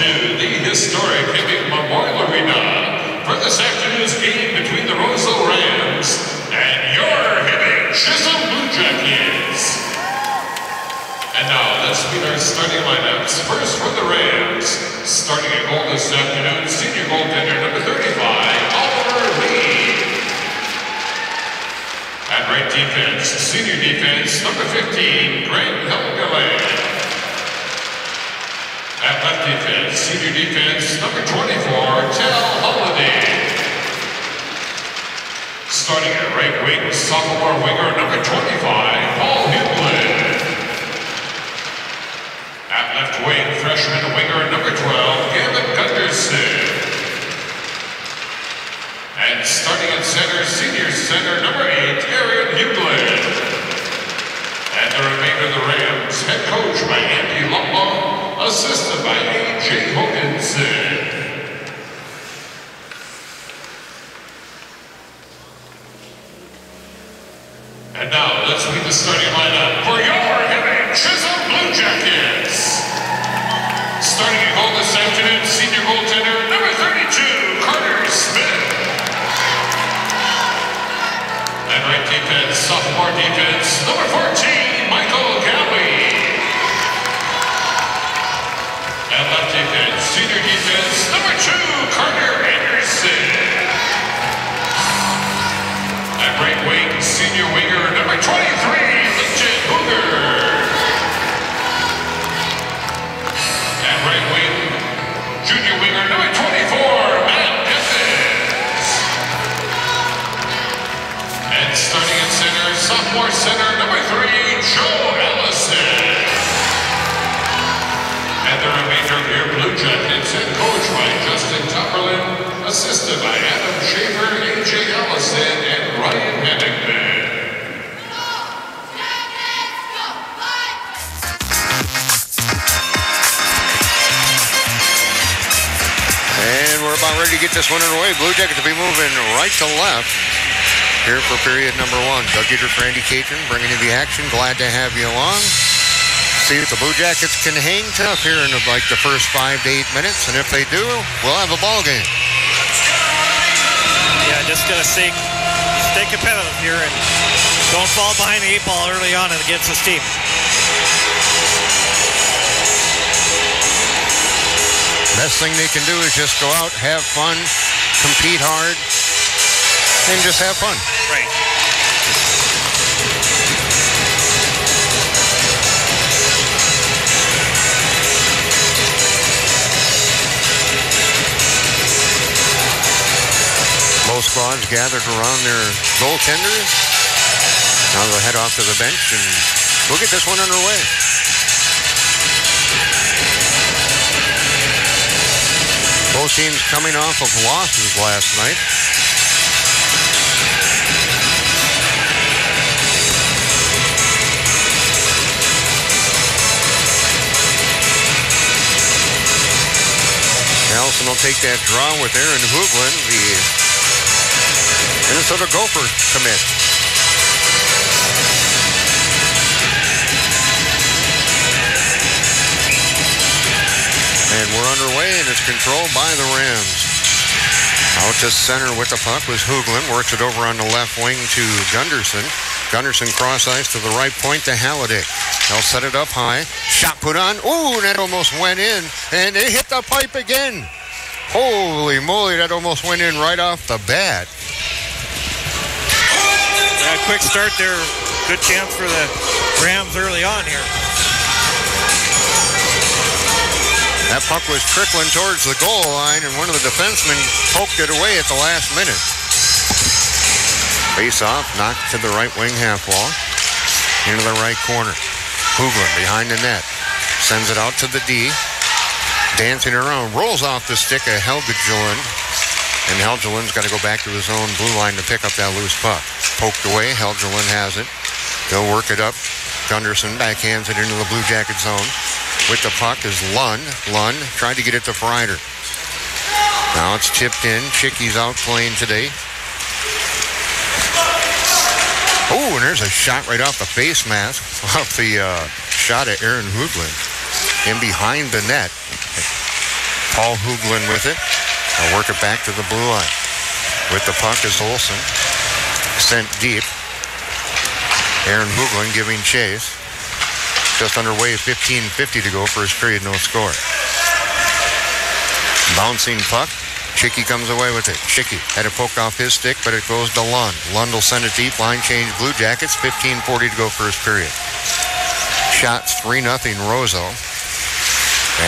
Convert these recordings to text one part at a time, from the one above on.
to the historic Hibbing Memorial Arena for this afternoon's game between the Roseville Rams and your Hibbing Chisholm Blue Jackets. And now let's meet our starting lineups. First for the Rams, starting at goal this afternoon, senior goaltender number 35, Oliver Lee. At right defense, senior defense number 15, Greg Helgeland. At left defense, senior defense, number 24, Tel Holiday. Starting at right wing, sophomore winger, number 25, Paul Himlin. At left wing, freshman winger, number 12, Gavin Gunderson. And starting at center, senior center, number 8, Aaron Hughlin. And the remainder of the Rams, head coach by Andy Lumbaugh, assisted by A.J. Hoganson. And now, let's meet the starting lineup for your Hibbing Chisholm Blue Jackets. Starting at goal this afternoon, senior goaltender, number 32, Carter Smith. And right defense, sophomore defense, number 14, Michael Galley. And left defense, senior defense, number 2, Carter Anderson. At right wing, senior winger, number 23, Linton Hooger. At right wing, junior winger, number 24, Matt Evans. And starting at center, sophomore center, number 3, Joe Ellison. And the remainder of your Blue Jackets, head coach by Justin Tupperlin, assisted by Adam Schaefer, A.J. Ellison, and Ryan Hennington. And we're about ready to get this one underway. Blue Jackets will be moving right to left here for period number 1. Doug Dietrich, Randy Catron bringing you the action. Glad to have you along. See if the Blue Jackets can hang tough here in like the first 5 to 8 minutes, and if they do, we'll have a ball game. Yeah, just gonna stay competitive here and don't fall behind the 8 ball early on against this team. Best thing they can do is just go out, have fun, compete hard, and just have fun. Right. Both squads gathered around their goaltenders. Now they'll head off to the bench and we'll get this one underway. Both teams coming off of losses last night. Nelson will take that draw with Aaron Hughlin, the Minnesota Gopher commit. And we're underway, and it's controlled by the Rams. Out to center with the puck was Hughlin. Works it over on the left wing to Gunderson. Gunderson cross ice to the right point to Halliday. They'll set it up high. Shot put on. Ooh, that almost went in. And it hit the pipe again. Holy moly, that almost went in right off the bat. Yeah, quick start there. Good chance for the Rams early on here. That puck was trickling towards the goal line, and one of the defensemen poked it away at the last minute. Face off, knocked to the right wing half wall. Into the right corner. Hughlin behind the net. Sends it out to the D. Dancing around. Rolls off the stick of Helgeland. And Helgeland's got to go back to his own blue line to pick up that loose puck. Poked away. Helgeland has it. They'll work it up. Gunderson backhands it into the Blue Jacket zone. With the puck is Lund. Lund tried to get it to Freider. Now it's tipped in. Chicky's out playing today. Oh, and there's a shot right off the face mask. Off the shot at Aaron Hughlin. In behind the net. Paul Hooglin with it. They'll work it back to the blue line. With the puck is Olsen. Sent deep. Aaron Hooglin giving chase. Just underway, 15:50 to go, first period, no score. Bouncing puck. Chicky comes away with it. Chicky had a poke off his stick, but it goes to Lund. Lund will send it deep. Line change, Blue Jackets. 15:40 to go, first period. Shot 3-0 Roseau.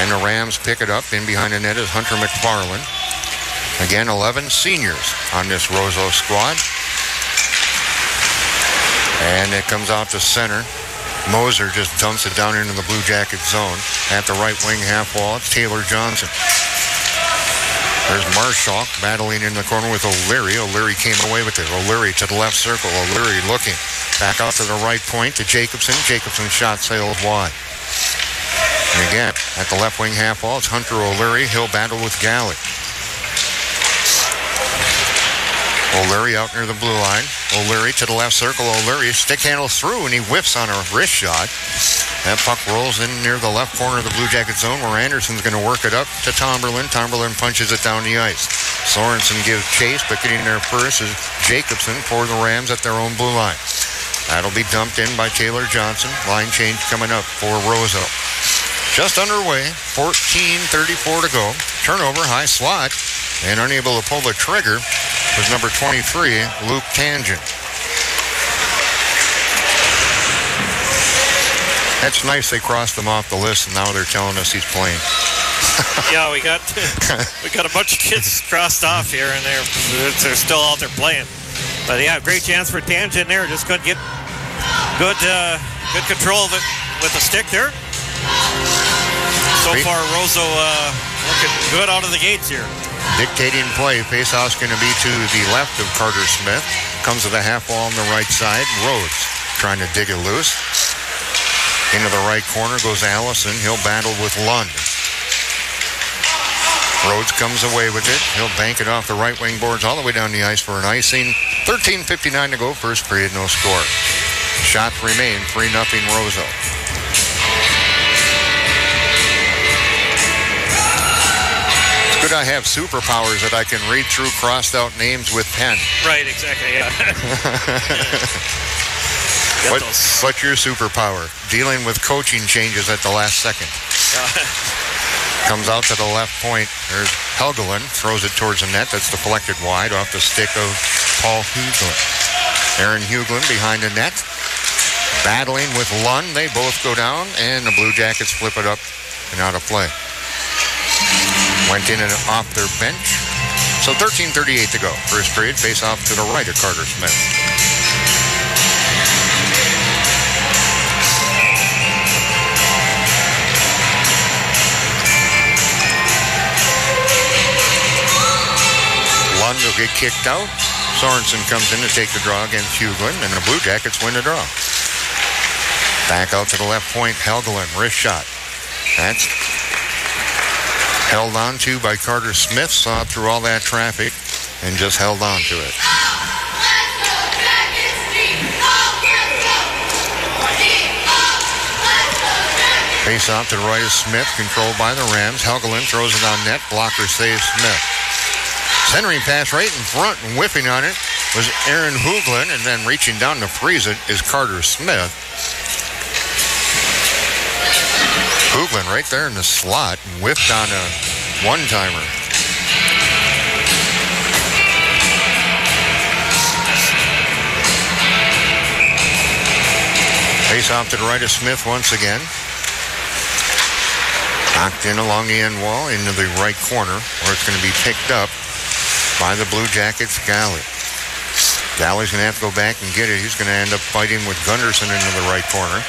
And the Rams pick it up. In behind the net is Hunter McFarland. Again, 11 seniors on this Roseau squad. And it comes out to center. Moser just dumps it down into the Blue Jacket zone. At the right wing half wall, it's Taylor Johnson. There's Marshall battling in the corner with O'Leary. O'Leary came away with it. O'Leary to the left circle. O'Leary looking. Back out to the right point to Jacobson. Jacobson's shot sails wide. And again, at the left wing half wall, it's Hunter O'Leary. He'll battle with Galley. O'Leary out near the blue line. O'Leary to the left circle. O'Leary stick handles through and he whiffs on a wrist shot. That puck rolls in near the left corner of the Blue Jacket zone where Anderson's going to work it up to Tomberlin. Tomberlin punches it down the ice. Sorensen gives chase, but getting there first is Jacobson for the Rams at their own blue line. That'll be dumped in by Taylor Johnson. Line change coming up for Roseau. Just underway, 14:34 to go. Turnover, high slot, and unable to pull the trigger was number 23, Luke Tangent. That's nice they crossed him off the list, and now they're telling us he's playing. Yeah, we got a bunch of kids crossed off here and they're still out there playing. But yeah, great chance for Tangent there. Just couldn't get good control of it with the stick there. So far, Roseau looking good out of the gates here. Dictating play. Faceoff's going to be to the left of Carter Smith. Comes to the half wall on the right side. Rhodes trying to dig it loose. Into the right corner goes Allison. He'll battle with Lund. Rhodes comes away with it. He'll bank it off the right wing boards all the way down the ice for an icing. 13:59 to go. First period, no score. Shots remain 3-0 Roseau. Good, I have superpowers that I can read through crossed out names with pen. Right, exactly, yeah. What's your superpower? Dealing with coaching changes at the last second. Comes out to the left point. There's Helgelin. Throws it towards the net. That's deflected wide off the stick of Paul Hughlin. Aaron Hughlin behind the net. Battling with Lund. They both go down, and the Blue Jackets flip it up and out of play. Went in and off their bench. So 13:38 to go. First period, face off to the right of Carter Smith. Lund will get kicked out. Sorensen comes in to take the draw against Hughlin, and the Blue Jackets win the draw. Back out to the left point, Helgelin, wrist shot. That's held on to by Carter Smith, saw through all that traffic and just held on to it. Face off to the right of Smith, controlled by the Rams. Helgelin throws it on net, blocker saves Smith. Centering pass right in front and whiffing on it was Aaron Hughlin, and then reaching down to freeze it is Carter Smith. Hughlin right there in the slot and whiffed on a one-timer. Face off to the right of Smith once again. Knocked in along the end wall into the right corner, where it's going to be picked up by the Blue Jackets' Galley. Galley's going to have to go back and get it. He's going to end up fighting with Gunderson into the right corner.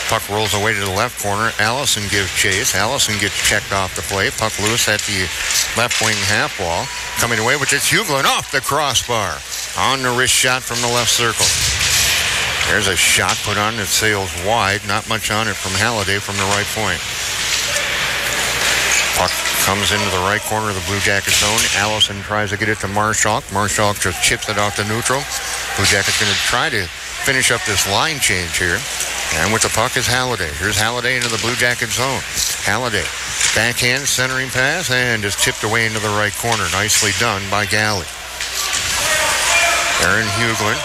Puck rolls away to the left corner. Allison gives chase. Allison gets checked off the play. Puck loose at the left wing half wall. Coming away with it's Hughlin off the crossbar. On the wrist shot from the left circle. There's a shot put on that sails wide. Not much on it from Halliday from the right point. Puck comes into the right corner of the Blue Jacket zone. Allison tries to get it to Marshall. Marshall just chips it out to neutral. Blue Jacket's going to try to finish up this line change here. And with the puck is Halliday. Here's Halliday into the Blue Jacket zone. Halliday Backhand centering pass and is tipped away into the right corner. Nicely done by Galley. Aaron Hughlin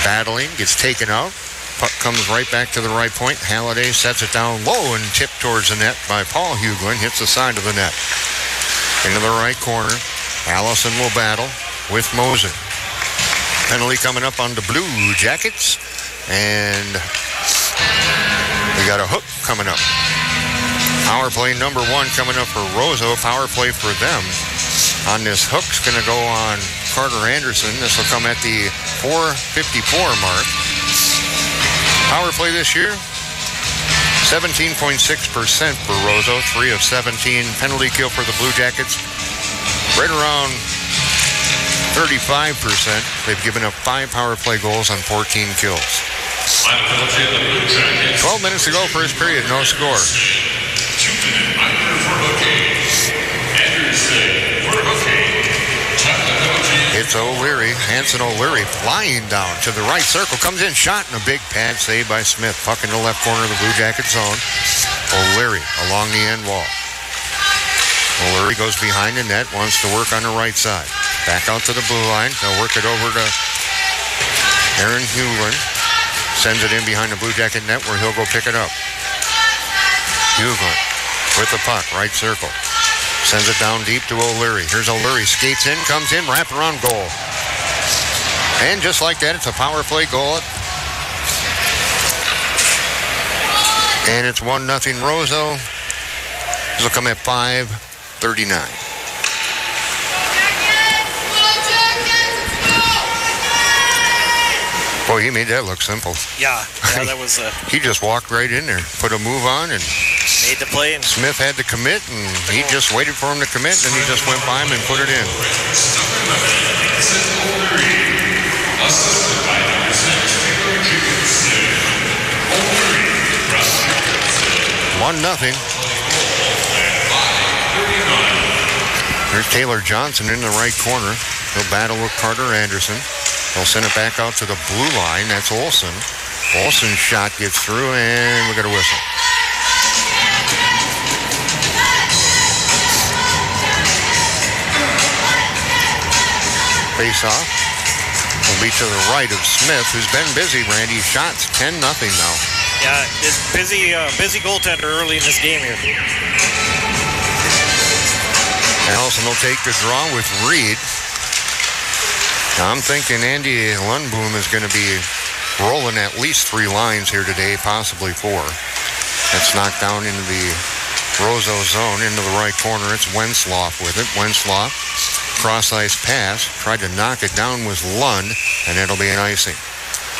battling, gets taken out. Puck comes right back to the right point. Halliday sets it down low and tipped towards the net by Paul Hughlin. Hits the side of the net. Into the right corner. Allison will battle with Moser. Penalty coming up on the Blue Jackets. And we got a hook coming up. Power play number 1 coming up for Roseau. Power play for them. On this hook's going to go on Carter Anderson. This will come at the 4:54 mark. Power play this year, 17.6% for Roseau, 3 of 17. Penalty kill for the Blue Jackets, right around 35%. They've given up 5 power play goals on 14 kills. 12 minutes to go, first period, no score. 2-minute under for Hookie. Anderson for Hookie. It's O'Leary. Hanson O'Leary flying down to the right circle. Comes in, shot, and a big pad save by Smith. Puck in the left corner of the Blue Jacket zone. O'Leary along the end wall. O'Leary goes behind the net, wants to work on the right side. Back out to the blue line. They'll work it over to Aaron Hughlin. Sends it in behind the Blue Jacket net where he'll go pick it up. Hughlin with the puck, right circle. Sends it down deep to O'Leary. Here's O'Leary, skates in, comes in, wrapped around goal. And just like that, it's a power play goal. And it's 1-0 Roseau. This will come at 5:39. Boy, he made that look simple. Yeah, that was... He just walked right in there, put a move on, and... made the play. And Smith had to commit, and he just waited for him to commit, and he just went by him and put it in. 1-0. There's Taylor Johnson in the right corner. He'll battle with Carter Anderson. They'll send it back out to the blue line. That's Olsen. Olsen's shot gets through, and we got a whistle. Face-off will be to the right of Smith, who's been busy, Randy. Shots 10-0 now. yeah, it's busy goaltender early in this game here. Allison will take the draw with Reed. Now I'm thinking Andy Lundboom is going to be rolling at least 3 lines here today, possibly 4. That's knocked down into the Roseau zone, into the right corner. It's Wensloff with it. Wensloff, cross-ice pass, tried to knock it down with Lund, and it'll be an icing.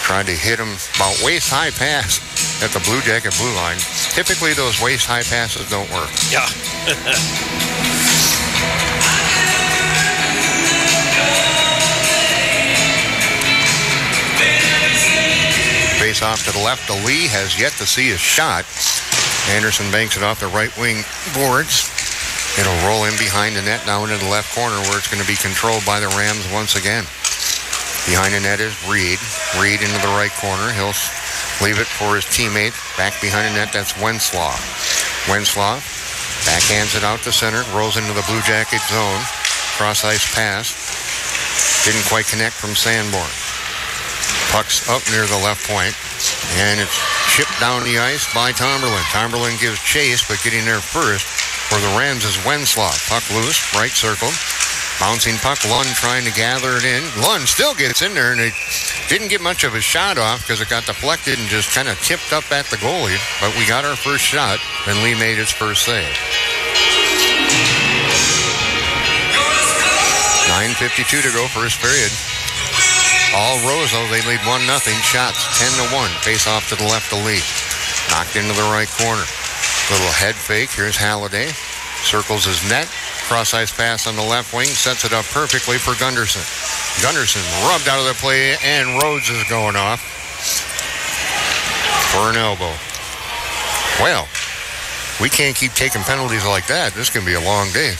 Tried to hit him about waist-high pass at the Blue Jacket blue line. Typically, those waist-high passes don't work. Yeah. Face off to the left. Lee has yet to see a shot. Anderson banks it off the right wing boards. It'll roll in behind the net down into the left corner where it's going to be controlled by the Rams once again. Behind the net is Reed. Reed into the right corner. He'll leave it for his teammate. Back behind the net, that's Wensloff. Wensloff backhands it out to center. Rolls into the Blue Jacket zone. Cross-ice pass. Didn't quite connect from Sanborn. Puck's up near the left point, and it's chipped down the ice by Tomberlin. Tomberlin gives chase, but getting there first for the Rams is Wensloff. Puck loose, right circle. Bouncing puck, Lund trying to gather it in. Lund still gets in there, and it didn't get much of a shot off because it got deflected and just kind of tipped up at the goalie. But we got our first shot, and Lee made his first save. 9:52 to go, first period. All Roseau, they lead 1-0. Shots 10-1. Face off to the left of Lee. Knocked into the right corner. Little head fake. Here's Halliday. Circles his net. Cross-ice pass on the left wing. Sets it up perfectly for Gunderson. Gunderson rubbed out of the play, and Rhodes is going off for an elbow. Well, we can't keep taking penalties like that. This can be a long day.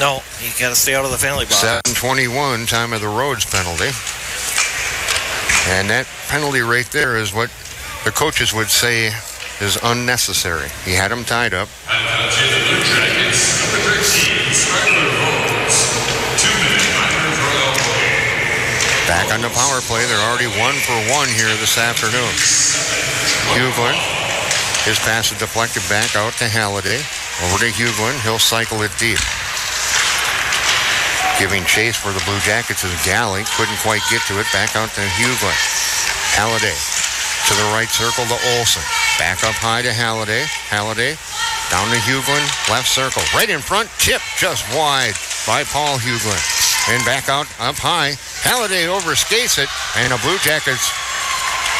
No, you got to stay out of the penalty box. 7:21, time of the Rhodes penalty. And that penalty right there is what the coaches would say is unnecessary. He had him tied up. And now to the Blue Jackets, number 13, Skyler Rhodes. 2-minute Miners Royal play. Back on the power play. They're already 1 for 1 here this afternoon. Hughlin. His pass is deflected back out to Halliday. Over to Hughlin. He'll cycle it deep. Giving chase for the Blue Jackets is Galley. Couldn't quite get to it. Back out to Hughlin. Halliday to the right circle to Olsen. Back up high to Halliday. Halliday down to Hughlin. Left circle. Right in front. Tip just wide by Paul Hughlin. And back out up high. Halliday overskates it. And a Blue Jackets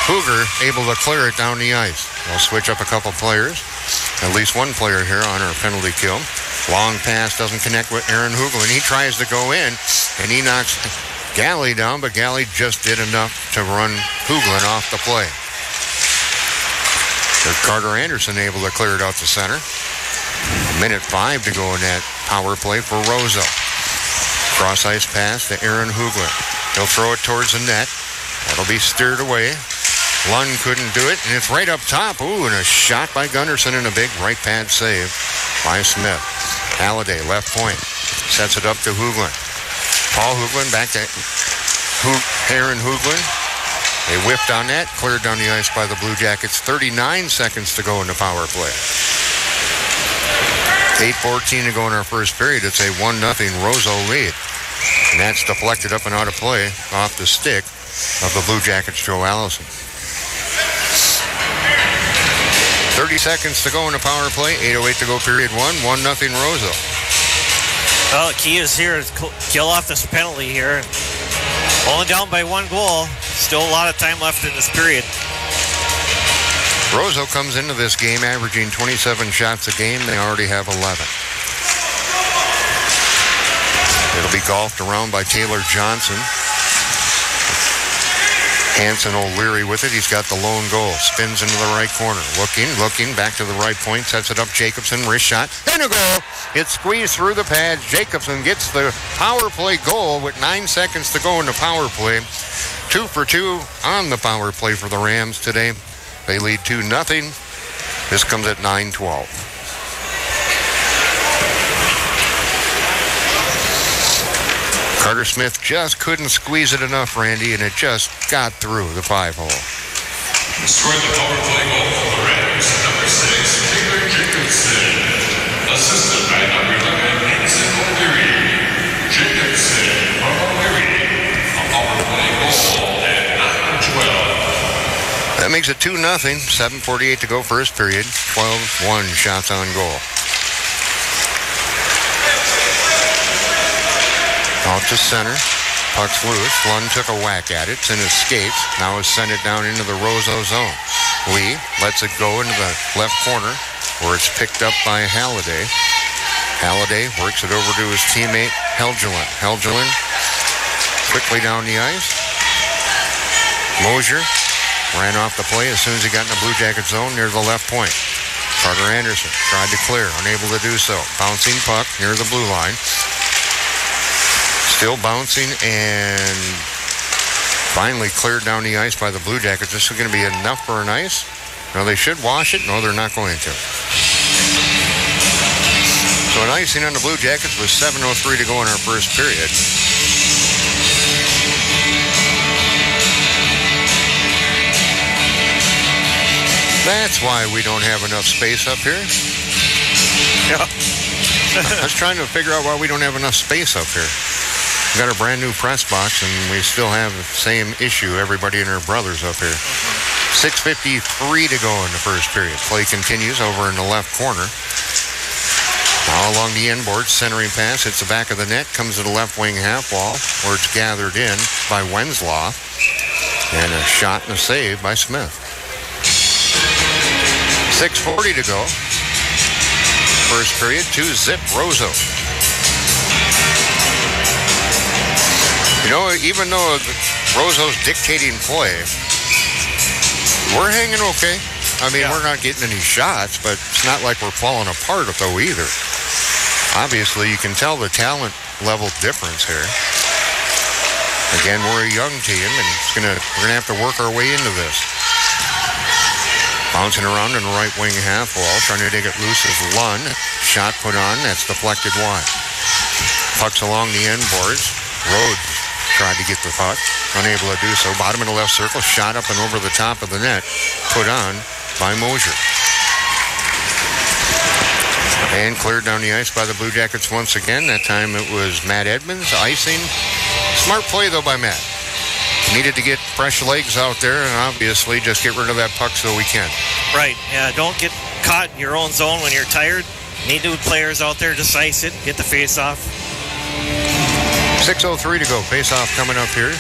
Cougar able to clear it down the ice. They'll switch up a couple players. At least one player here on our penalty kill. Long pass doesn't connect with Aaron Hughlin. He tries to go in, and he knocks Galley down, but Galley just did enough to run Hughlin off the play. There's Carter Anderson able to clear it out to center. 1:05 to go in that power play for Roseau. Cross ice pass to Aaron Hughlin. He'll throw it towards the net. That'll be steered away. Lund couldn't do it, and it's right up top. Ooh, and a shot by Gunderson and a big right pad save by Smith. Halliday, left point. Sets it up to Hughlin. Paul Hughlin back to Aaron Hughlin. They whipped on that, cleared down the ice by the Blue Jackets. 39 seconds to go in the power play. 8:14 to go in our first period. It's a 1-0 Roseau lead. And that's deflected up and out of play off the stick of the Blue Jackets' Joe Allison. 30 seconds to go in the power play. 8:08 to go period 1. 1-0 Roseau. Well, the key is here is kill off this penalty here. Only down by 1 goal. Still a lot of time left in this period. Roseau comes into this game averaging 27 shots a game. They already have 11. It'll be golfed around by Taylor Johnson. Hanson O'Leary with it. He's got the lone goal. Spins into the right corner. Looking, back to the right point. Sets it up. Jacobson, wrist shot. And a goal. It's squeezed through the pads. Jacobson gets the power play goal with 9 seconds to go in the power play. 2 for 2 on the power play for the Rams today. They lead 2-0. This comes at 9:12. Carter Smith just couldn't squeeze it enough, Randy, and it just got through the 5-hole. Scored the power play goal for the Rams, number 6, Taylor Jacobson. Assisted by number 11, Hanson O'Leary. Jacobson from O'Leary. A power play goal at 9:12. That makes it 2-0. 7:48 to go first period. 12-1 shots on goal. Out to center. Puck's loose. Lund took a whack at it. It's in his skates. Now has sent it down into the Roseau zone. Lee lets it go into the left corner where it's picked up by Halliday. Halliday works it over to his teammate Helgelin. Helgelin quickly down the ice. Mosier ran off the play as soon as he got in the Blue Jacket zone near the left point. Carter Anderson tried to clear, unable to do so. Bouncing puck near the blue line. Still bouncing and finally cleared down the ice by the Blue Jackets. This is going to be enough for an ice. No, they should wash it. No, they're not going to. So an icing on the Blue Jackets with 7:03 to go in our first period. That's why we don't have enough space up here. Yeah. I was trying to figure out why we don't have enough space up here. We've got a brand new press box, and we still have the same issue. Everybody and their brothers up here. 6:53 to go in the first period. Play continues over in the left corner. Now along the end board, centering pass. Hits the back of the net. Comes to the left wing half wall, where it's gathered in by Wenslow. And a shot and a save by Smith. 6:40 to go. First period, 2-0 Roseau. You know, even though Roseau's dictating play, we're hanging okay. I mean, We're not getting any shots, but it's not like we're falling apart though either. Obviously, you can tell the talent level difference here. Again, we're a young team, and we're gonna have to work our way into this. Bouncing around in the right wing half wall, trying to dig it loose is Lund. Shot put on, that's deflected wide. Puck's along the end boards. Rhodes tried to get the puck, unable to do so. Bottom of the left circle, shot up and over the top of the net, put on by Mosier. And cleared down the ice by the Blue Jackets once again. That time it was Matt Edmonds icing. Smart play though by Matt. Needed to get fresh legs out there, and obviously just get rid of that puck so we can. Right. Yeah, don't get caught in your own zone when you're tired. Need new players out there, just ice it, get the face off. 6:03 to go. Face off coming up here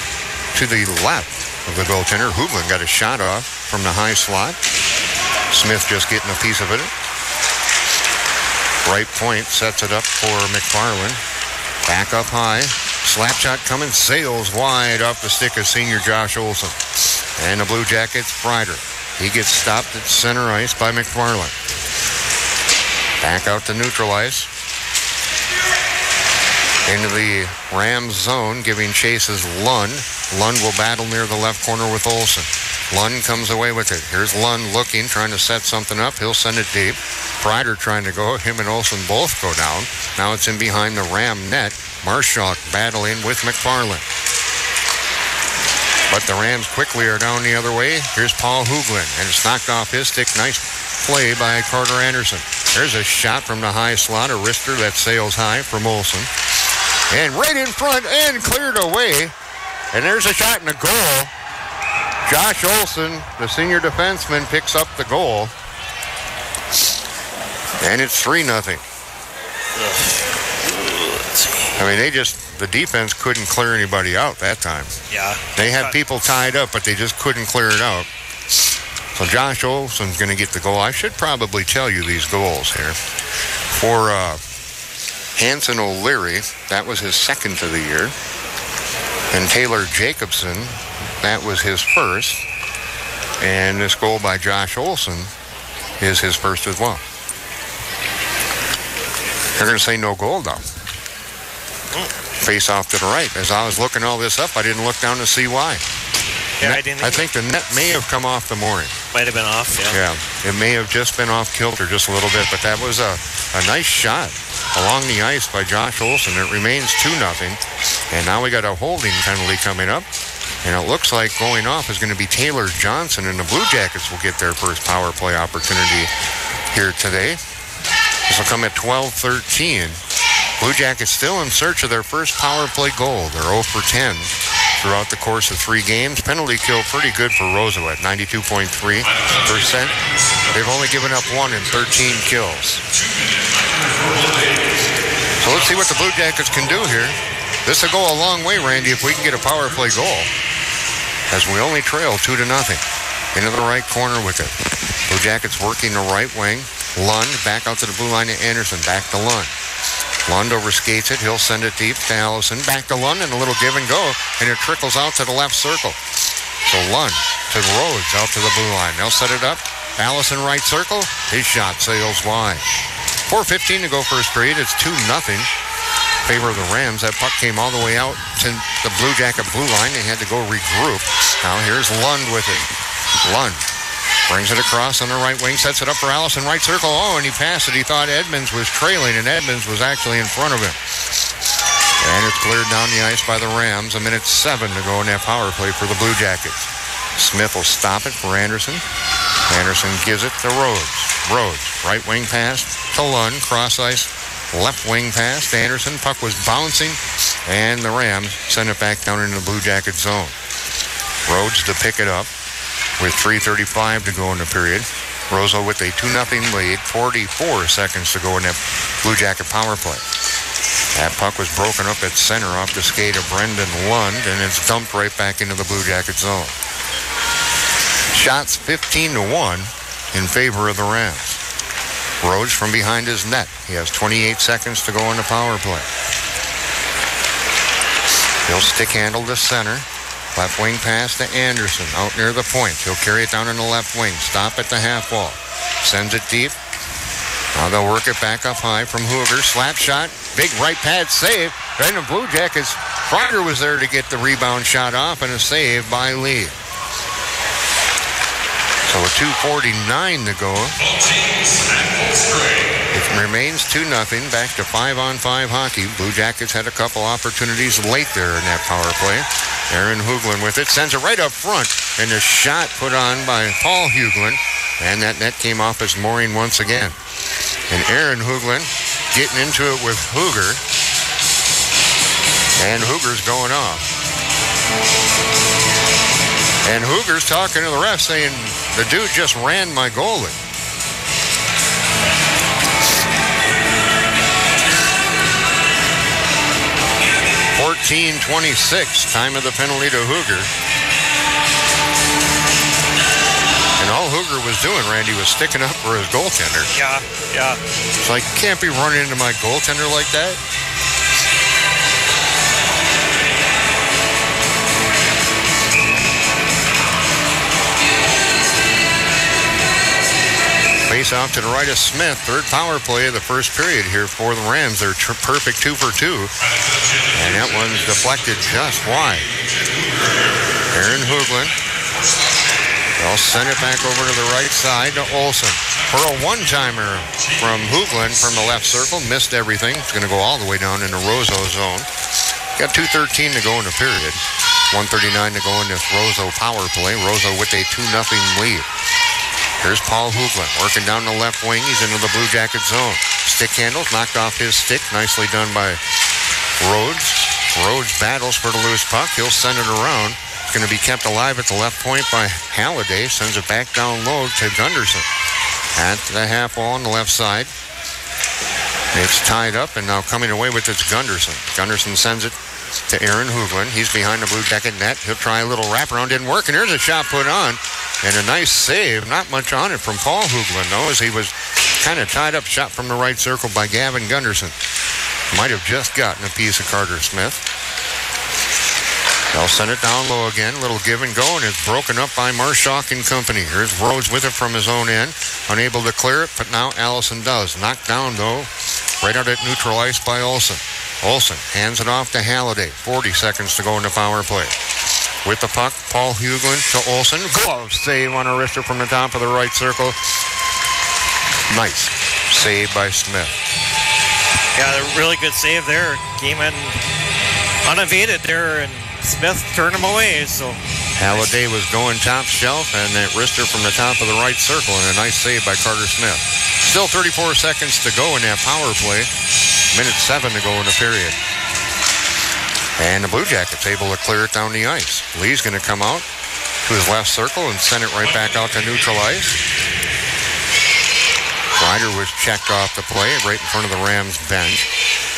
to the left of the goaltender. Hoogland got a shot off from the high slot. Smith just getting a piece of it. Right point sets it up for McFarland. Back up high. Slap shot coming, sails wide off the stick of senior Josh Olson. And the Blue Jackets, Frieder. He gets stopped at center ice by McFarland. Back out to neutral ice. Into the Rams zone, giving chase is Lund. Lund will battle near the left corner with Olson. Lund comes away with it. Here's Lund looking, trying to set something up. He'll send it deep. Frieder trying to go. Him and Olson both go down. Now it's in behind the Ram net. Marshall battling with McFarland. But the Rams quickly are down the other way. Here's Paul Hoogland, and it's knocked off his stick. Nice play by Carter Anderson. There's a shot from the high slot, a wrister that sails high from Olson. And right in front and cleared away. And there's a shot and a goal. Josh Olson, the senior defenseman, picks up the goal. And it's 3-0. I mean, the defense couldn't clear anybody out that time. Yeah. They had people tied up, but they just couldn't clear it out. So Josh Olson's going to get the goal. I should probably tell you these goals here. For Hanson O'Leary, that was his second of the year. And Taylor Jacobson, that was his first. And this goal by Josh Olson is his first as well. They're going to say no goal, though. Face off to the right. As I was looking all this up, I didn't look down to see why. Yeah, I didn't. I think the net may have come off the mooring. Might have been off, yeah. Yeah, it may have just been off kilter just a little bit, but that was a nice shot along the ice by Josh Olson. It remains 2-0, and now we got a holding penalty coming up, and it looks like going off is going to be Taylor Johnson, and the Blue Jackets will get their first power play opportunity here today. This will come at 12:13. Blue Jackets still in search of their first power play goal. They're 0 for 10 throughout the course of 3 games. Penalty kill pretty good for Roseau at 92.3%. They've only given up 1 in 13 kills. So let's see what the Blue Jackets can do here. This will go a long way, Randy, if we can get a power play goal, as we only trail 2-0. Into the right corner with it. Blue Jackets working the right wing. Lund back out to the blue line to Anderson. Back to Lund. Lund overskates it. He'll send it deep to Allison. Back to Lund and a little give and go. And it trickles out to the left circle. So Lund to Rhodes out to the blue line. They'll set it up. Allison right circle. His shot sails wide. 4:15 to go first period. It's 2-0. Favor of the Rams. That puck came all the way out to the Blue Jacket blue line. They had to go regroup. Now here's Lund with it. Lund brings it across on the right wing, sets it up for Allison, right circle. Oh, and he passed it. He thought Edmonds was trailing, and Edmonds was actually in front of him. And it's cleared down the ice by the Rams. 1:07 to go in that power play for the Blue Jackets. Smith will stop it for Anderson. Anderson gives it to Rhodes. Rhodes, right wing pass to Lund, cross ice, left wing pass to Anderson. Puck was bouncing, and the Rams send it back down into the Blue Jacket zone. Rhodes to pick it up with 3:35 to go in the period. Roseau with a 2-0 lead, 44 seconds to go in that Blue Jacket power play. That puck was broken up at center off the skate of Brendan Lund, and it's dumped right back into the Blue Jacket zone. Shots 15-1 in favor of the Rams. Rhodes from behind his net. He has 28 seconds to go in the power play. He'll stick handle to center. Left wing pass to Anderson out near the point. He'll carry it down in the left wing. Stop at the half wall. Sends it deep. Now they'll work it back up high from Hooger. Slap shot. Big right pad save. Then the Blue Jackets. Frieder was there to get the rebound shot off, and a save by Lee. So with 2:49 to go. Both teams at full strength. It remains 2-0, back to 5-on-5 hockey. Blue Jackets had a couple opportunities late there in that power play. Aaron Hooglin with it, sends it right up front, and the shot put on by Paul Hooglin, and that net came off as mooring once again. And Aaron Hooglin getting into it with Hooger, and Hooger's going off. And Hooger's talking to the ref saying, the dude just ran my goalie. .26, time of the penalty to Hooger. And all Hooger was doing, Randy, was sticking up for his goaltender. Yeah. It's like, you can't be running into my goaltender like that. Face off to the right of Smith. Third power play of the first period here for the Rams. They're perfect 2 for 2. And that one's deflected just wide. Aaron Hooglin. They'll send it back over to the right side to Olsen. For a one-timer from Hooglin from the left circle. Missed everything. It's going to go all the way down in the Roseau zone. Got 2:13 to go in the period. 1:39 to go in this Roseau power play. Roseau with a 2-0 lead. Here's Paul Hooglin working down the left wing. He's into the Blue Jacket zone. Stick handles, knocked off his stick. Nicely done by Rhodes. Rhodes battles for the loose puck. He'll send it around. It's going to be kept alive at the left point by Halliday. Sends it back down low to Gunderson. At the half wall on the left side. It's tied up, and now coming away with it's Gunderson. Gunderson sends it to Aaron Hooglin. He's behind the Blue Jacket net. He'll try a little wraparound. Didn't work, and here's a shot put on. And a nice save, not much on it from Paul Hooglin, though, as he was kind of tied up. Shot from the right circle by Gavin Gunderson. Might have just gotten a piece of Carter Smith. They'll send it down low again. Little give and go, and it's broken up by Marshock and company. Here's Rhodes with it from his own end. Unable to clear it, but now Allison does. Knocked down, though, right out at neutral ice by Olsen. Olsen hands it off to Halliday. 40 seconds to go in the power play. With the puck, Paul Hooglin to Olsen. Glove save on a wrister from the top of the right circle. Nice save by Smith. Yeah, a really good save there. Came in unevaded there, and Smith turned him away. So Halliday was going top shelf, and that wrister from the top of the right circle, and a nice save by Carter Smith. Still 34 seconds to go in that power play. Minute 7 to go in the period. And the Blue Jackets able to clear it down the ice. Lee's going to come out to his left circle and send it right back out to neutral ice. Ryder was checked off the play right in front of the Rams bench.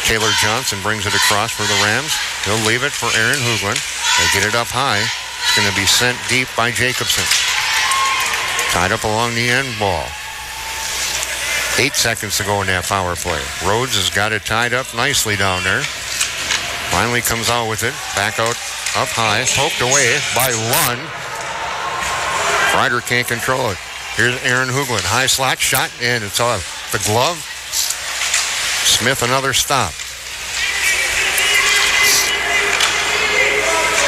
Taylor Johnson brings it across for the Rams. He'll leave it for Aaron Hooglin. They get it up high. It's going to be sent deep by Jacobson. Tied up along the end ball. 8 seconds to go in that power play. Rhodes has got it tied up nicely down there. Finally comes out with it. Back out up high. Poked away by Lund. Ryder can't control it. Here's Aaron Hooglin. High slot shot, and it's off the glove. Smith another stop.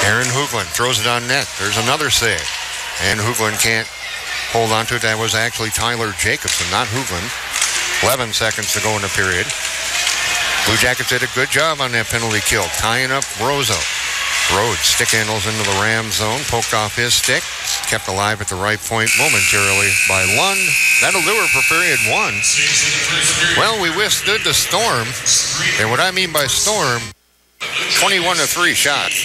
Aaron Hooglin throws it on net. There's another save. And Hooglin can't hold on to it. That was actually Tyler Jacobson, not Hooglin. 11 seconds to go in the period. Blue Jackets did a good job on that penalty kill, tying up Roseau. Rhodes stick handles into the Ram zone, poked off his stick, kept alive at the right point momentarily by Lund. That'll do it for period 1. Well, we withstood the storm, and what I mean by storm, 21-3 shots.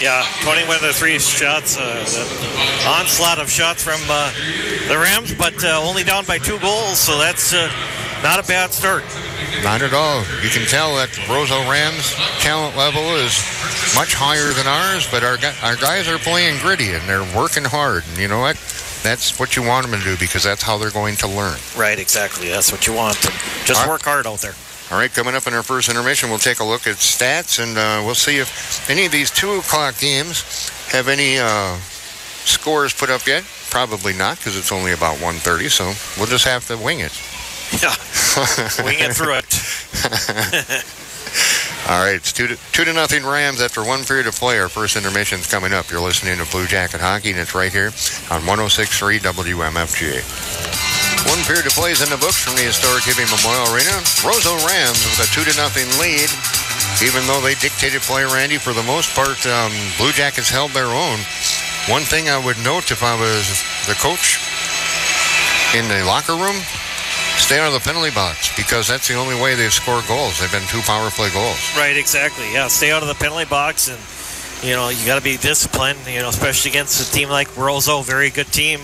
Yeah, 21-3 shots. The onslaught of shots from the Rams, but only down by 2 goals, so that's not a bad start. Not at all. You can tell that Roseau Rams' talent level is much higher than ours, but our guys are playing gritty and they're working hard. And you know what? That's what you want them to do because that's how they're going to learn. Right, exactly. That's what you want. Just work hard out there. All right, coming up in our first intermission, we'll take a look at stats, and we'll see if any of these 2 o'clock games have any scores put up yet. Probably not, because it's only about 1:30, so we'll just have to wing it. Yeah, wing it through it. All right, it's 2-0 Rams after one period of play. Our first intermission's coming up. You're listening to Blue Jacket Hockey, and it's right here on 106.3 WMFGA. One period of play is in the books from the historic Hibbing Memorial Arena. Roseau Rams with a 2-0 lead. Even though they dictated play, Randy, for the most part, Blue Jackets held their own. One thing I would note if I was the coach in the locker room, stay out of the penalty box, because that's the only way they've scored goals. They've been 2 power play goals. Right, exactly. Yeah, stay out of the penalty box, and you got to be disciplined. Especially against a team like Roseau, very good team.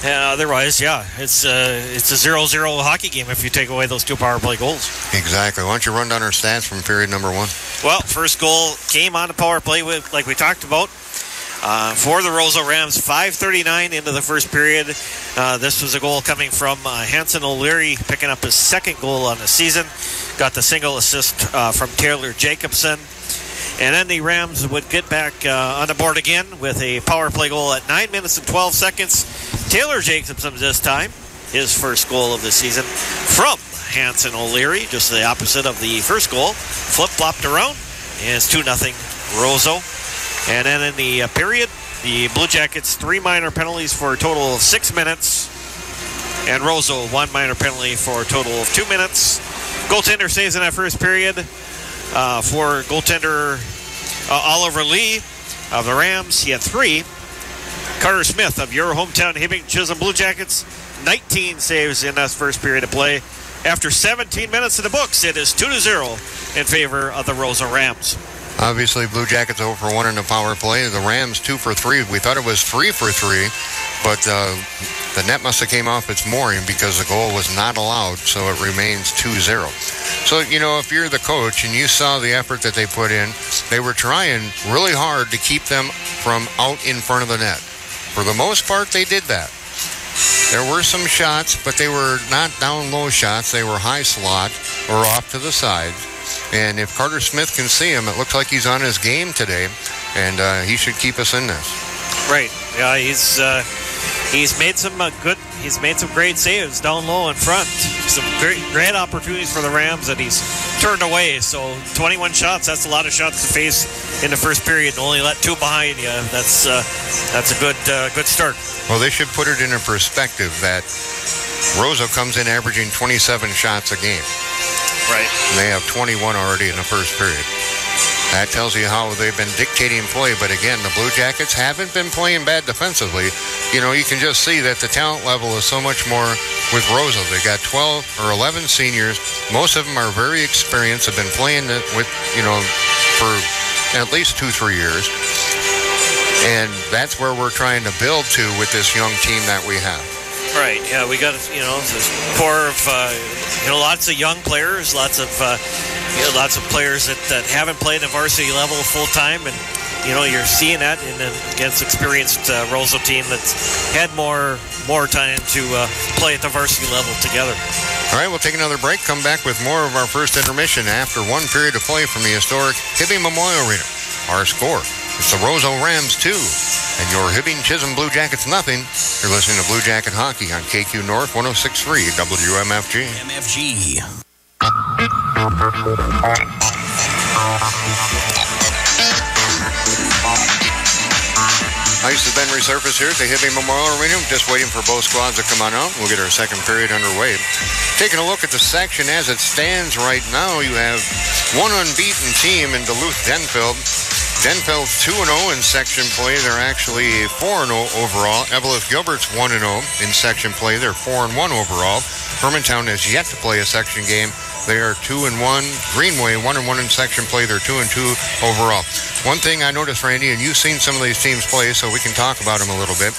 Otherwise, yeah, it's a 0-0 hockey game if you take away those 2 power play goals. Exactly. Why don't you run down our stats from period number 1? Well, first goal came on the power play with, like we talked about. For the Roseau Rams, 5:39 into the first period. This was a goal coming from Hanson O'Leary, picking up his second goal on the season. Got the single assist from Taylor Jacobson. And then the Rams would get back on the board again with a power play goal at 9 minutes and 12 seconds. Taylor Jacobson this time, his first goal of the season from Hanson O'Leary, just the opposite of the first goal. Flip-flopped around, and it's 2-0 Roseau. And then in the period, the Blue Jackets 3 minor penalties for a total of 6 minutes. And Roseau 1 minor penalty for a total of 2 minutes. Goaltender saves in that first period for goaltender Oliver Lee of the Rams. He had 3. Carter Smith of your hometown Hibbing Chisholm Blue Jackets, 19 saves in that first period of play. After 17 minutes in the books, it is 2-0 in favor of the Roseau Rams. Obviously, Blue Jackets 0 for 1 in the power play. The Rams 2 for 3. We thought it was 3 for 3, but the net must have came off its mooring because the goal was not allowed, so it remains 2-0. So, if you're the coach and you saw the effort that they put in, they were trying really hard to keep them from out in front of the net. For the most part, they did that. There were some shots, but they were not down low shots. They were high slot or off to the side. And if Carter Smith can see him, it looks like he's on his game today, and he should keep us in this. Right. Yeah, he's made some great saves down low in front. Some great opportunities for the Rams that he's turned away. So 21 shots, that's a lot of shots to face in the first period, and only let 2 behind you. That's a good start. Well, they should put it in a perspective that Roseau comes in averaging 27 shots a game. Right. And they have 21 already in the first period. That tells you how they've been dictating play. But again, the Blue Jackets haven't been playing bad defensively. You can just see that the talent level is so much more with Roseau. They got 12 or 11 seniors. Most of them are very experienced, have been playing with, for at least 2-3 years. And that's where we're trying to build to with this young team that we have. Right. Yeah, we got this core of lots of young players, lots of players that haven't played at the varsity level full time, and you're seeing that against experienced Roseau team that's had more time to play at the varsity level together. All right, we'll take another break. Come back with more of our first intermission after one period of play from the historic Hibbing Memorial Arena. Our score. It's the Roseau Rams 2 and your Hibbing Chisholm Blue Jackets nothing. You're listening to Blue Jacket Hockey on KQ North 106.3 WMFG. MFG. Ice has been resurfaced here at the Hibbing Memorial Arena. Just waiting for both squads to come on out. We'll get our second period underway. Taking a look at the section as it stands right now, you have one unbeaten team in Duluth-Denfeld. Denfeld's 2-0 in section play. They're actually 4-0 overall. Eveleth-Gilbert's 1-0 in section play. They're 4-1 overall. Hermantown has yet to play a section game. They are 2-1. Greenway 1-1 in section play. They're 2-2 overall. One thing I noticed, Randy, and you've seen some of these teams play, so we can talk about them a little bit.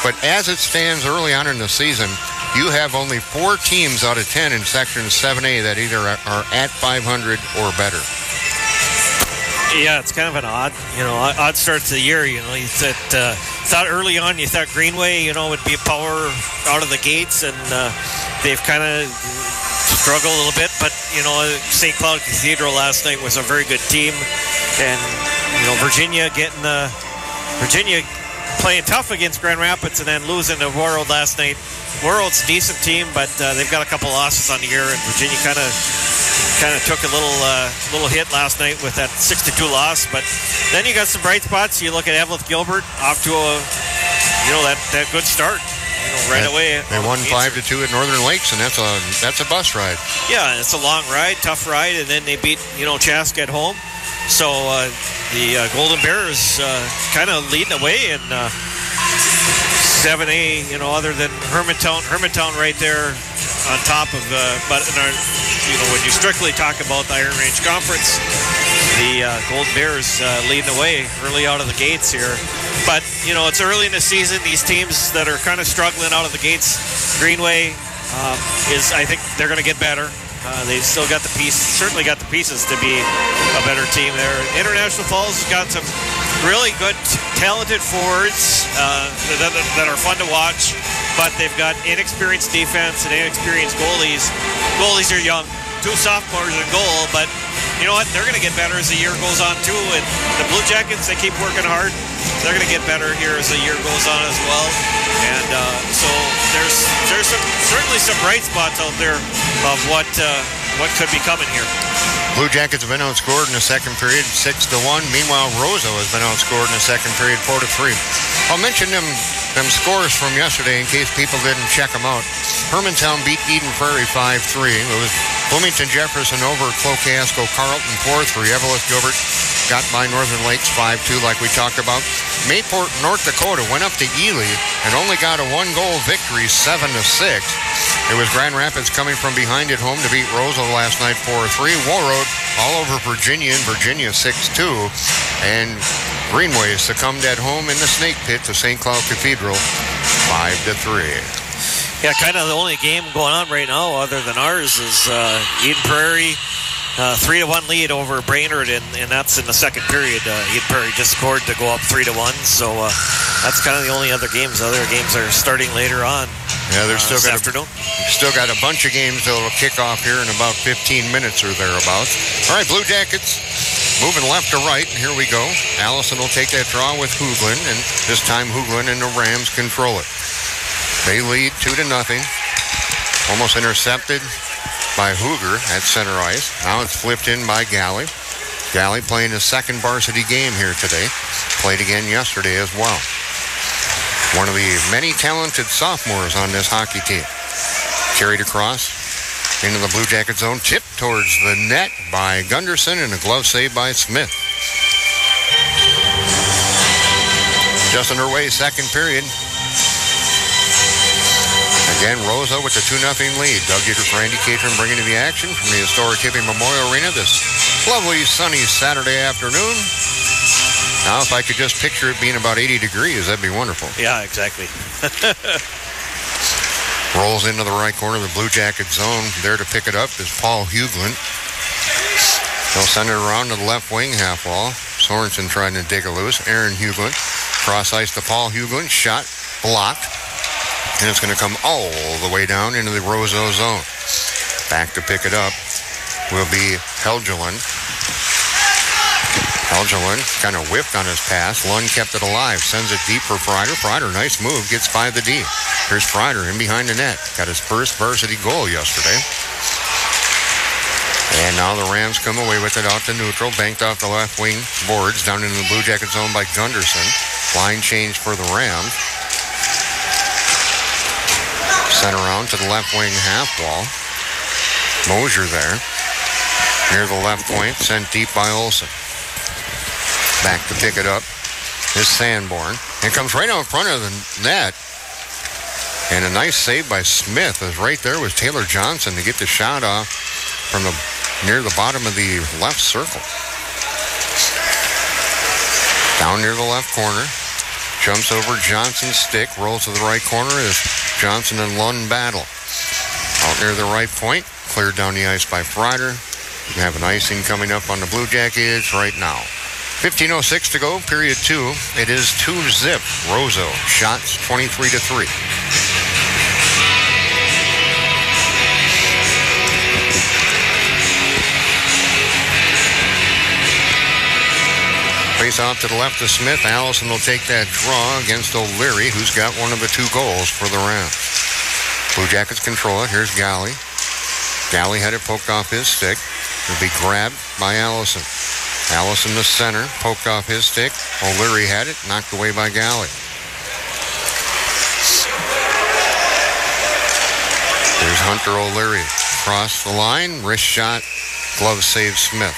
But as it stands early on in the season, you have only 4 teams out of 10 in section 7A that either are at 500 or better. Yeah, it's kind of an odd start to the year. You thought early on, you thought Greenway, would be a power out of the gates, and they've kind of struggled a little bit. But St. Cloud Cathedral last night was a very good team, and Virginia playing tough against Grand Rapids, and then losing to World last night. World's a decent team, but they've got a couple losses on the year, and Virginia kind of kind of took a little hit last night with that 6-2 loss. But then you got some bright spots. You look at Evelyn Gilbert off to that good start. Right away. They won 5-2 at Northern Lakes, and that's a bus ride. Yeah, it's a long ride, tough ride, and then they beat Chaska at home. So the Golden Bears kind of leading the way in 7A. Other than Hermantown right there on top of. But when you strictly talk about the Iron Range Conference, the Golden Bears leading the way early out of the gates here. But, it's early in the season. These teams that are kind of struggling out of the gates, Greenway I think they're going to get better. They've still got certainly got the pieces to be a better team there. International Falls has got some really good, talented forwards that are fun to watch, but they've got inexperienced defense and inexperienced goalies. Goalies are young. 2 sophomores in goal, but you know what? They're going to get better as the year goes on, too. And the Blue Jackets, they keep working hard. They're going to get better here as the year goes on as well. And so there's certainly some bright spots out there of what could be coming here. Blue Jackets have been outscored in the second period, 6-1. Meanwhile, Roseau has been outscored in the second period, 4-3. I'll mention them scores from yesterday in case people didn't check them out. Hermantown beat Eden Prairie 5-3. It was Bloomington Jefferson over Clocasko Carleton 4-3. Evelyn Gilbert got by Northern Lakes 5-2 like we talked about. Mayport, North Dakota went up to Ely and only got a 1-goal victory, 7-6. It was Grand Rapids coming from behind at home to beat Roseau last night 4-3. Warroad all over Virginia and Virginia 6-2. And Greenway succumbed at home in the Snake Pit to St. Cloud Cathedral 5-3. Yeah, kind of the only game going on right now other than ours is Eden Prairie 3-1 lead over Brainerd, and that's in the second period. Eden Prairie just scored to go up 3-1, so that's kind of the only other games. Other games are starting later on. Yeah, there's still got afternoon. Still got a bunch of games that will kick off here in about 15 minutes or thereabouts. All right, Blue Jackets moving left to right, and here we go. Allison will take that draw with Hoogland, and this time Hoogland and the Rams control it. They lead 2-0. Almost intercepted by Hooger at center ice. Now it's flipped in by Galley. Galley playing his second varsity game here today. Played again yesterday as well. One of the many talented sophomores on this hockey team. Carried across into the Blue Jacket zone. Tipped towards the net by Gunderson and a glove save by Smith. Just underway, second period. Again, Roseau with the 2-0 lead. Doug Dietrich, Randy Catron bringing you the action from the historic Hibbing Memorial Arena this lovely sunny Saturday afternoon. Now, if I could just picture it being about 80 degrees, that'd be wonderful. Yeah, exactly. Rolls into the right corner of the Blue Jacket zone. There to pick it up is Paul Hoogland. They'll send it around to the left wing half wall. Sorensen trying to dig it loose. Aaron Hoogland. Cross ice to Paul Hoogland. Shot blocked. And it's going to come all the way down into the Roseau zone. Back to pick it up will be Helgeland. Helgeland kind of whipped on his pass. Lund kept it alive. Sends it deep for Freider. Freider, nice move. Gets by the D. Here's Freider in behind the net. Got his first varsity goal yesterday. And now the Rams come away with it out to neutral. Banked off the left wing boards down into the Blue Jacket zone by Gunderson. Line change for the Rams. Sent around to the left wing half wall. Mosier there. Near the left point. Sent deep by Olsen. Back to pick it up is Sanborn. It comes right out in front of the net. And a nice save by Smith. Is right there was Taylor Johnson to get the shot off from near the bottom of the left circle. Down near the left corner. Jumps over Johnson's stick. Rolls to the right corner as Johnson and Lund battle. Out near the right point. Cleared down the ice by Freider. We have an icing coming up on the Blue Jackets right now. 15:06 to go, period 2. It is 2-0. Roseau shots 23-3. Face off to the left of Smith. Allison will take that draw against O'Leary, who's got one of the 2 goals for the Rams. Blue Jackets control it. Here's Galley. Galley had it poked off his stick. It'll be grabbed by Allison. Allison, the center, poked off his stick. O'Leary had it, knocked away by Galley. There's Hunter O'Leary. Across the line, wrist shot, glove save Smith.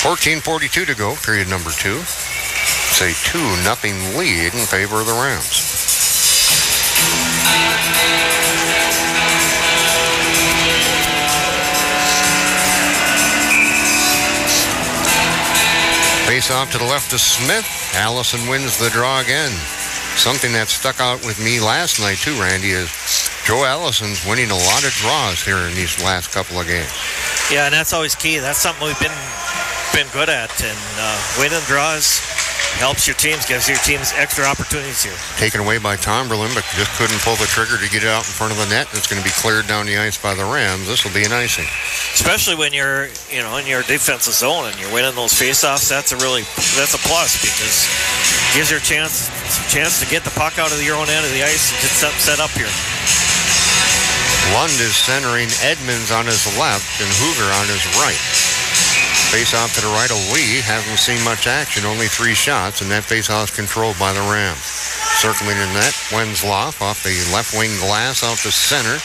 14:42 to go, period number 2. It's a 2-0 lead in favor of the Rams. Face off to the left of Smith. Allison wins the draw again. Something that stuck out with me last night too, Randy, is Joe Allison's winning a lot of draws here in these last couple of games. Yeah, and that's always key. That's something we've been good at, and winning draws helps your teams, gives your teams extra opportunities here. Taken away by Tomberlin, but just couldn't pull the trigger to get it out in front of the net. It's going to be cleared down the ice by the Rams. This will be an icing. Especially when you're, in your defensive zone and you're winning those faceoffs. That's a plus, because it gives you a chance to get the puck out of your own end of the ice and get something set up here. Lund is centering Edmonds on his left and Hoover on his right. Face off to the right of Lee. Hasn't seen much action, only 3 shots, and that face-off is controlled by the Rams. Circling in net, Wenzloff off the left wing glass out to center.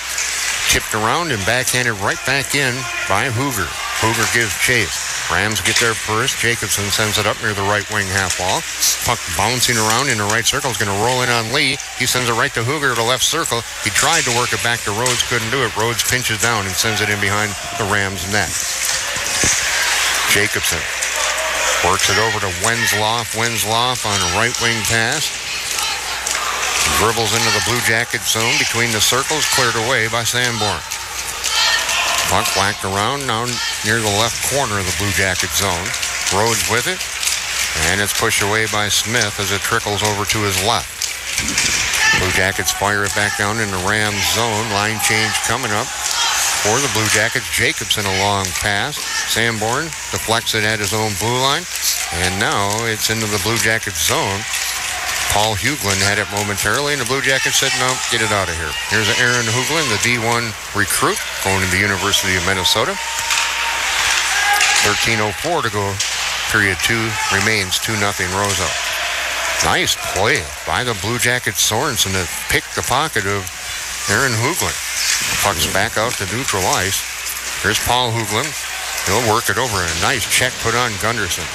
Tipped around and backhanded right back in by Hoover. Hoover gives chase. Rams get there first. Jacobson sends it up near the right wing half wall. Puck bouncing around in the right circle. Is going to roll in on Lee. He sends it right to Hoover to the left circle. He tried to work it back to Rhodes, couldn't do it. Rhodes pinches down and sends it in behind the Rams' net. Jacobson works it over to Wenzloff. Wenzloff on a right wing pass. Dribbles into the Blue Jacket zone between the circles. Cleared away by Sanborn. Puck whacked around now near the left corner of the Blue Jacket zone. Rhodes with it. And it's pushed away by Smith as it trickles over to his left. Blue Jackets fire it back down in the Rams zone. Line change coming up for the Blue Jackets. Jacobson a long pass. Sanborn deflects it at his own blue line. And now it's into the Blue Jackets zone. Paul Huglin had it momentarily, and the Blue Jackets said, no, get it out of here. Here's Aaron Huglin, the D1 recruit, going to the University of Minnesota. 13:04 to go. Period 2 remains 2-0 Roseau. Nice play by the Blue Jackets Sorensen to pick the pocket of Aaron Huglin. Puck's back out to neutral ice. Here's Paul Huglin. He'll work it over. A nice check put on Gunderson.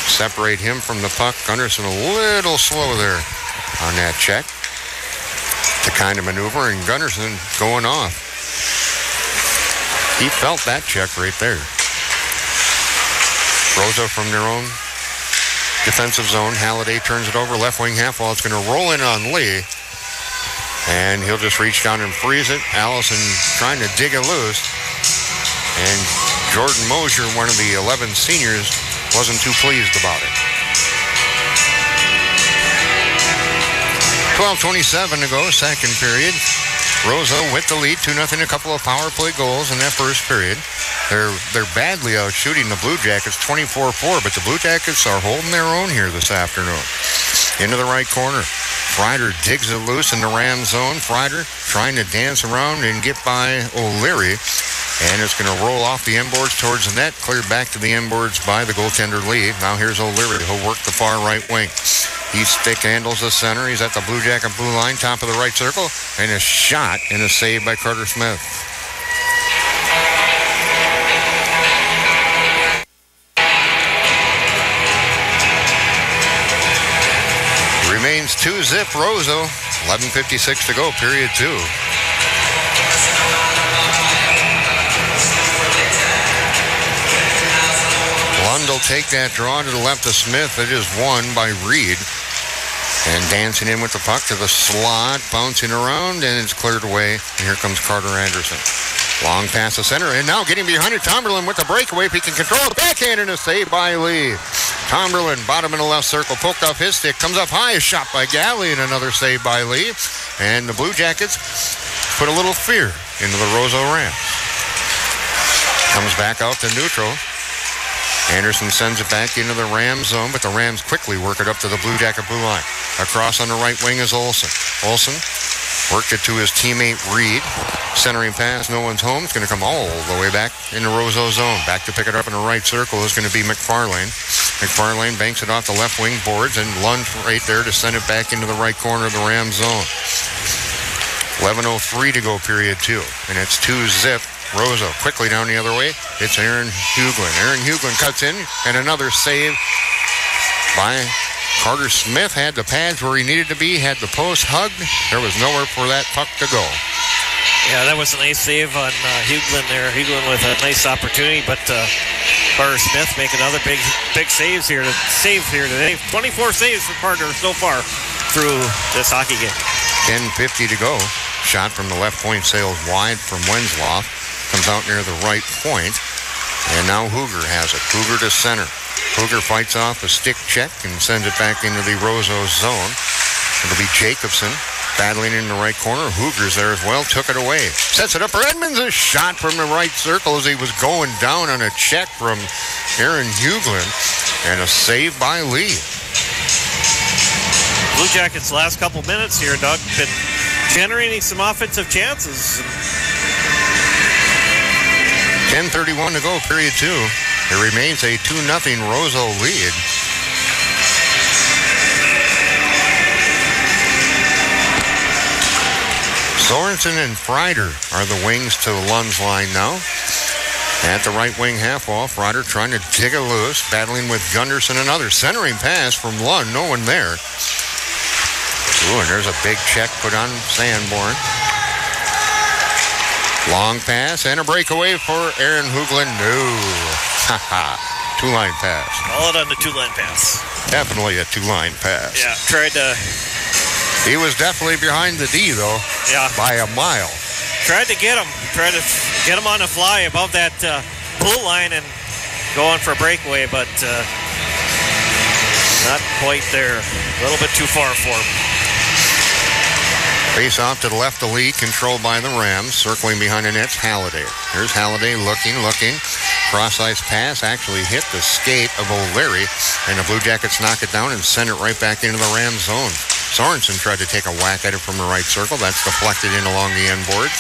Separate him from the puck. Gunderson a little slow there on that check to kind of maneuver, and Gunderson going off. He felt that check right there. Rosa from their own defensive zone. Halliday turns it over, left wing half wall. It's going to roll in on Lee, and he'll just reach down and freeze it. Allison trying to dig it loose, and Jordan Mosier, one of the 11 seniors, wasn't too pleased about it. 12:27 to go, second period. Roseau with the lead, 2-0, a couple of power play goals in that first period. They're badly out shooting the Blue Jackets, 24-4, but the Blue Jackets are holding their own here this afternoon. Into the right corner. Freider digs it loose in the Ram zone. Freider trying to dance around and get by O'Leary. And it's going to roll off the inboards towards the net, cleared back to the inboards by the goaltender Lee. Now here's O'Leary. He'll work the far right wing. He stick handles the center. He's at the Blue Jacket blue line, top of the right circle. And a shot and a save by Carter Smith. Remains 2-0 Roseau. 11:56 to go, period 2. Lund will take that draw to the left of Smith. It is won by Reed. And dancing in with the puck to the slot, bouncing around, and it's cleared away. And here comes Carter Anderson. Long pass to center, and now getting behind it, Tomberlin with the breakaway. If he can control it, backhand and a save by Lee. Tomberlin, bottom in the left circle, poked off his stick, comes up high, a shot by Galley, and another save by Lee. And the Blue Jackets put a little fear into the Roseau Rams. Comes back out to neutral. Anderson sends it back into the Rams zone, but the Rams quickly work it up to the Blue Jacket blue line. Across on the right wing is Olsen. Olsen worked it to his teammate Reed. Centering pass, no one's home. It's going to come all the way back into Roseau zone. Back to pick it up in the right circle is going to be McFarlane. McFarlane banks it off the left wing boards and lunge right there to send it back into the right corner of the Rams zone. 11:03 to go, period 2. And it's 2-zip. Roseau quickly down the other way. It's Aaron Huglin. Aaron Huglin cuts in, and another save by Carter Smith. Had the pads where he needed to be, had the post hugged. There was nowhere for that puck to go. Yeah, that was a nice save on Huglin there. Huglin with a nice opportunity, but Carter Smith making another big save here today. 24 saves for Carter so far through this hockey game. 10:50 to go. Shot from the left point sails wide from Wensloff. Comes out near the right point. And now Hooger has it. Hooger to center. Hooger fights off a stick check and sends it back into the Roseau zone. It'll be Jacobson battling in the right corner. Hooger's there as well. Took it away. Sets it up for Edmonds. A shot from the right circle as he was going down on a check from Aaron Huglin. And a save by Lee. Blue Jackets last couple minutes here, Doug, been generating some offensive chances. 10:31 to go, period 2. It remains a 2-0 Roseau lead. Sorensen and Freider are the wings to the Lund's line now. At the right wing half wall, Freider trying to dig it loose, battling with Gunderson. Another centering pass from Lund, no one there. Ooh, and there's a big check put on Sanborn. Long pass and a breakaway for Aaron Huglin. No. Two-line pass. Call it on the two-line pass. Definitely a two-line pass. Yeah, tried to... He was definitely behind the D, though. Yeah. By a mile. Tried to get him. Tried to get him on the fly above that blue line and going for a breakaway, but not quite there. A little bit too far for him. Face off to the left of Lee, controlled by the Rams. Circling behind the net's Halliday. Here's Halliday looking. Cross-ice pass actually hit the skate of O'Leary, and the Blue Jackets knock it down and send it right back into the Rams zone. Sorensen tried to take a whack at it from the right circle. That's deflected in along the end boards.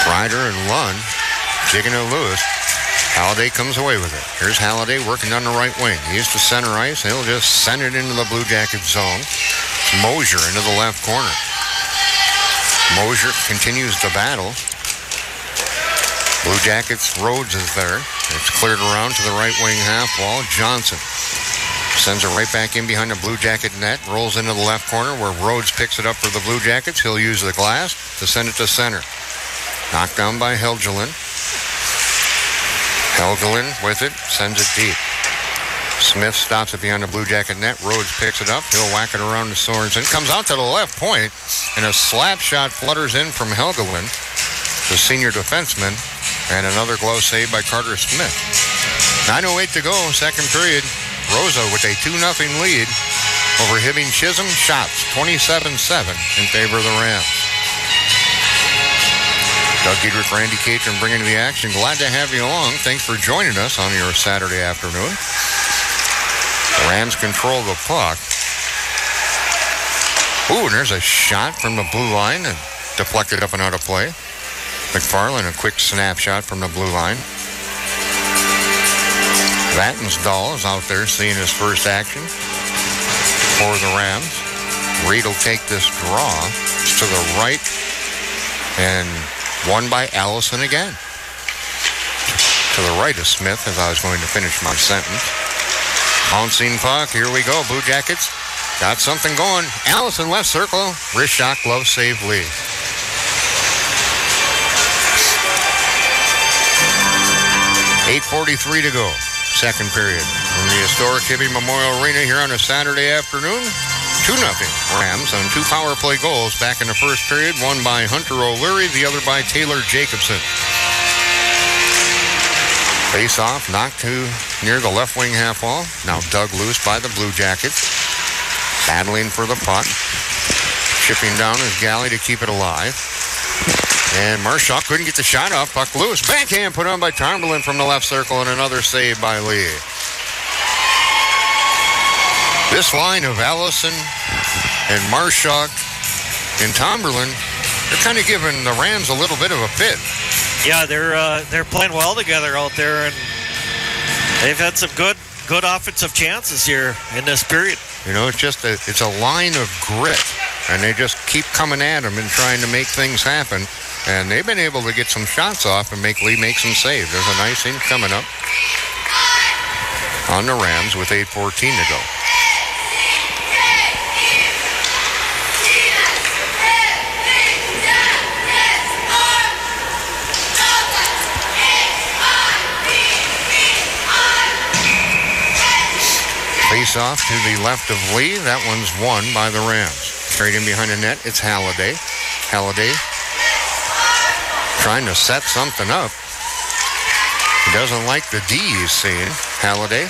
Ryder and Lund jigging it loose. Halliday comes away with it. Here's Halliday working on the right wing. He's to center ice. He'll just send it into the Blue Jacket zone. Mosier into the left corner. Mosier continues the battle. Blue Jackets, Rhodes is there. It's cleared around to the right wing half wall. Johnson sends it right back in behind the Blue Jacket net. Rolls into the left corner where Rhodes picks it up for the Blue Jackets. He'll use the glass to send it to center. Knocked down by Helgelin. Helgelin with it, sends it deep. Smith stops it behind the Blue Jacket net. Rhodes picks it up. He'll whack it around to Sorensen. Comes out to the left point, and a slap shot flutters in from Helgelin, the senior defenseman, and another glove save by Carter Smith. 9:08 to go, second period. Roseau with a 2-0 lead over Hibbing Chisholm. Shots 27-7 in favor of the Rams. Doug Diedrich, Randy Catron bringing the action. Glad to have you along. Thanks for joining us on your Saturday afternoon. The Rams control the puck. Ooh, and there's a shot from the blue line and deflected up and out of play. McFarlane, a quick snapshot from the blue line. Vatnsdal is out there seeing his first action for the Rams. Reed will take this draw. It's to the right and won by Allison again. To the right of Smith, as I was going to finish my sentence. Bouncing puck, here we go. Blue Jackets got something going. Allison left circle. Wrist shot, glove save, Lee. .8:43 to go. Second period. From the historic Hibbing Memorial Arena here on a Saturday afternoon. 2-0 Rams on 2 power play goals back in the first period. One by Hunter O'Leary, the other by Taylor Jacobson. Face off, knocked to near the left wing half wall. Now dug loose by the Blue Jackets. Battling for the puck. Chipping down his galley to keep it alive. And Marshall couldn't get the shot off. Puck loose. Backhand put on by Tomberlin from the left circle, and another save by Lee. This line of Allison and Marshall and Tomberlin they're kind of giving the Rams a little bit of a fit. Yeah, they're playing well together out there, and they've had some good offensive chances here in this period. You know, it's a line of grit, and they just keep coming at them and trying to make things happen. And they've been able to get some shots off and make Lee make some saves. There's a nice inch coming up on the Rams with 8:14 to go. Face off to the left of Lee. That one's won by the Rams. Straight in behind the net, it's Halliday. Halliday trying to set something up. He doesn't like the D he's seeing. Halliday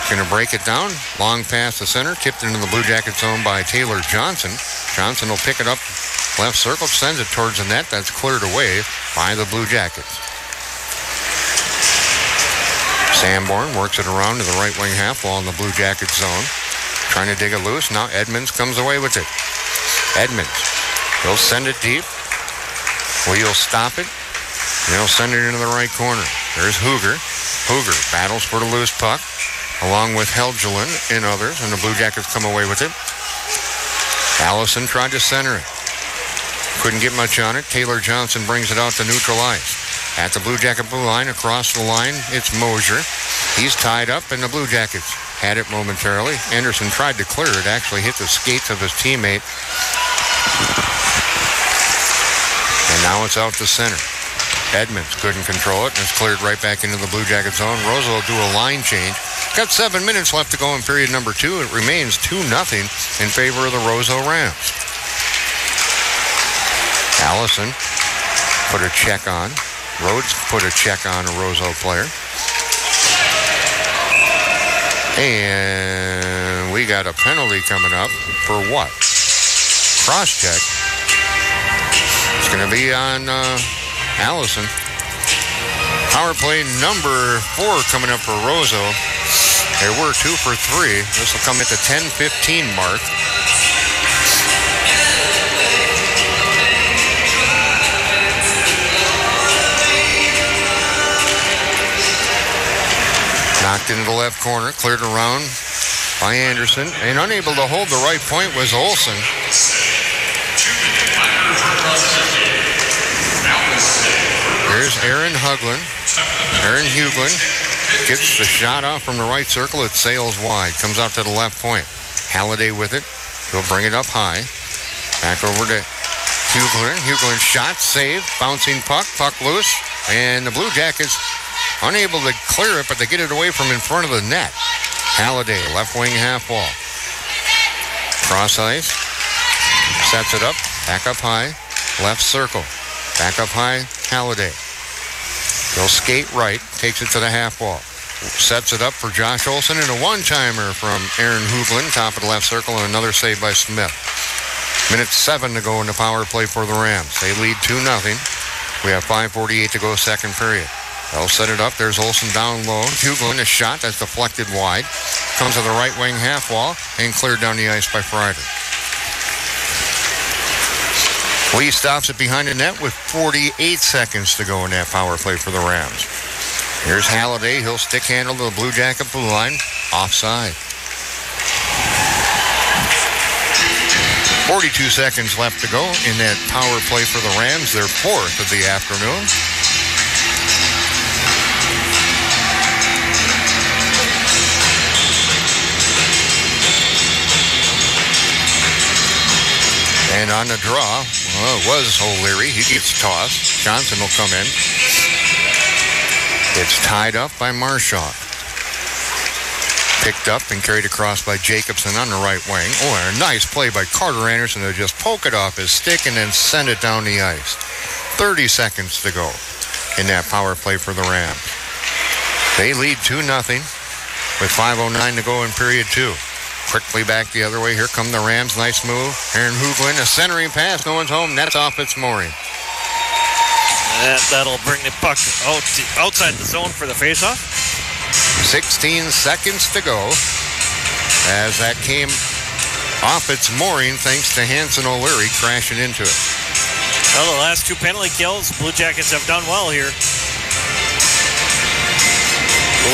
going to break it down. Long pass to center. Tipped into the Blue Jacket zone by Taylor Johnson. Johnson will pick it up. Left circle. Sends it towards the net. That's cleared away by the Blue Jackets. Sanborn works it around to the right wing half wall in the Blue Jackets zone. Trying to dig it loose. Now Edmonds comes away with it. Edmonds. He'll send it deep. He'll stop it. And he'll send it into the right corner. There's Hooger. Hooger battles for the loose puck along with Helgelin and others, and the Blue Jackets come away with it. Allison tried to center it. Couldn't get much on it. Taylor Johnson brings it out to neutral ice. At the Blue Jacket blue line, across the line, it's Mosier. He's tied up, and the Blue Jackets had it momentarily. Anderson tried to clear it, actually hit the skates of his teammate. And now it's out to center. Edmonds couldn't control it, and it's cleared right back into the Blue Jacket zone. Rosa will do a line change. Got 7 minutes left to go in period number 2. It remains 2-0 in favor of the Roseau Rams. Allison put a check on. Rhodes put a check on a Roseau player. And we got a penalty coming up for what? Cross-check. It's going to be on Allison. Power play number 4 coming up for Roseau. They were 2 for 3. This will come at the 10:15 mark. Knocked into the left corner, cleared around by Anderson, and unable to hold the right point was Olsen. Here's Aaron Huglin. Aaron Huglin gets the shot off from the right circle. It sails wide, comes out to the left point. Halliday with it. He'll bring it up high. Back over to Huglin. Huglin shot, save, bouncing puck loose, and the Blue Jackets unable to clear it, but they get it away from in front of the net. Halliday, left wing half wall. Cross ice. Sets it up. Back up high. Left circle. Back up high. Halliday. He'll skate right. Takes it to the half wall. Sets it up for Josh Olsen, and a one-timer from Aaron Huglin. Top of the left circle, and another save by Smith. Minute 7 to go in the power play for the Rams. They lead 2-0. We have 5:48 to go second period. They'll set it up. There's Olsen down low. Huglin, a shot that's deflected wide. Comes to the right wing half wall and cleared down the ice by Friday. Lee stops it behind the net with 48 seconds to go in that power play for the Rams. Here's Halliday. He'll stick handle to the Blue Jacket blue line. Offside. 42 seconds left to go in that power play for the Rams. Their 4th of the afternoon. And on the draw, well, it was O'Leary. He gets tossed. Johnson will come in. It's tied up by Marshaw. Picked up and carried across by Jacobson on the right wing. Oh, and a nice play by Carter Anderson to just poke it off his stick and then send it down the ice. 30 seconds to go in that power play for the Rams. They lead 2-0 with 5:09 to go in period 2. Quickly back the other way. Here come the Rams. Nice move. Aaron Huglin, a centering pass. No one's home. Nets off its mooring. That'll bring the puck outside the zone for the faceoff. 16 seconds to go as that came off its mooring thanks to Hanson O'Leary crashing into it. Well, the last 2 penalty kills, Blue Jackets have done well here.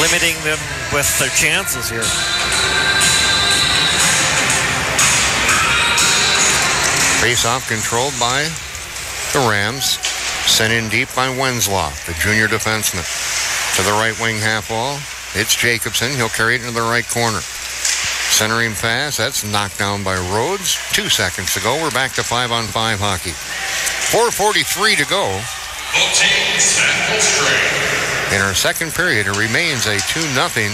Limiting them with their chances here. Face-off controlled by the Rams. Sent in deep by Wenzloff, the junior defenseman. To the right wing half wall. It's Jacobson. He'll carry it into the right corner. Centering pass. That's knocked down by Rhodes. 2 seconds to go. We're back to 5-on-5 hockey. 4:43 to go. Both teams at full strength. In our second period, it remains a 2-0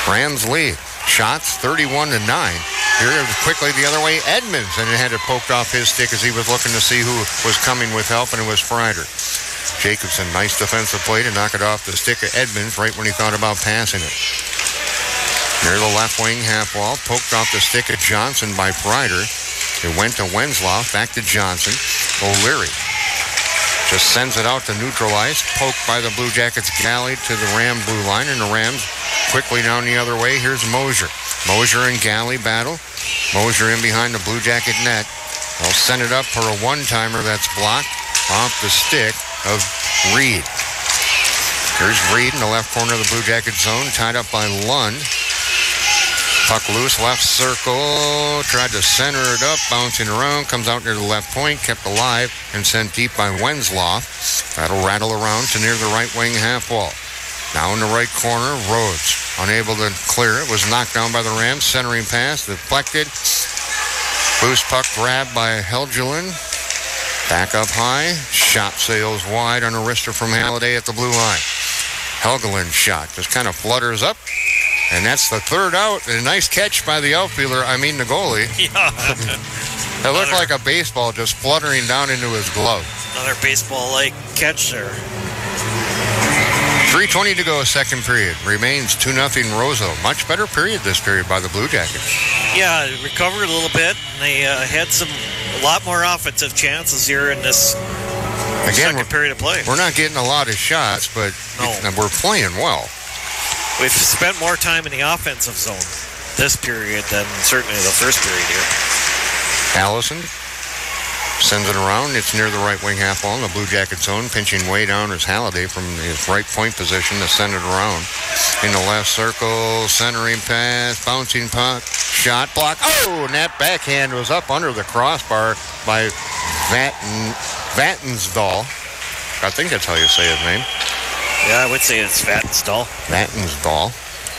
Rams lead. Shots 31-9. Here quickly the other way, Edmonds, and it had it poked off his stick as he was looking to see who was coming with help, and it was Freider. Jacobson, nice defensive play to knock it off the stick of Edmonds right when he thought about passing it. Near the left wing half wall, poked off the stick of Johnson by Freider. It went to Wenzloff, back to Johnson. O'Leary just sends it out to neutral ice, poked by the Blue Jackets galley to the Ram blue line, and the Rams quickly down the other way. Here's Mosier. Mosier and Galley battle. Mosier in behind the Blue Jacket net. They'll send it up for a one-timer that's blocked off the stick of Reed. Here's Reed in the left corner of the Blue Jacket zone, tied up by Lund. Puck loose, left circle, tried to center it up, bouncing around, comes out near the left point, kept alive, and sent deep by Wenzloff. That'll rattle around to near the right wing half wall. Now in the right corner, Rhodes, unable to clear it, was knocked down by the Rams. Centering pass, deflected. Boost puck grabbed by Helgelin. Back up high, shot sails wide on a wrister from Halliday at the blue line. Helgelin's shot just kind of flutters up, and that's the third out. And a nice catch by the outfielder, the goalie. Yeah. It looked like a baseball just fluttering down into his glove. Another baseball-like catch there. 3:20 to go, second period. Remains 2-0 Roseau. Much better period this period by the Blue Jackets. Yeah, recovered a little bit. And they had a lot more offensive chances here in this second period of play. We're not getting a lot of shots, but we're playing well. We've spent more time in the offensive zone this period than certainly the first period here. Allison sends it around. It's near the right wing half wall in the Blue Jacket zone. Pinching way down is Halliday from his right point position to send it around. In the left circle, centering pass, bouncing puck, shot, block. Oh, and that backhand was up under the crossbar by Vatnsdal. I think that's how you say his name. Yeah, I would say it's Vatnsdal. Vatnsdal.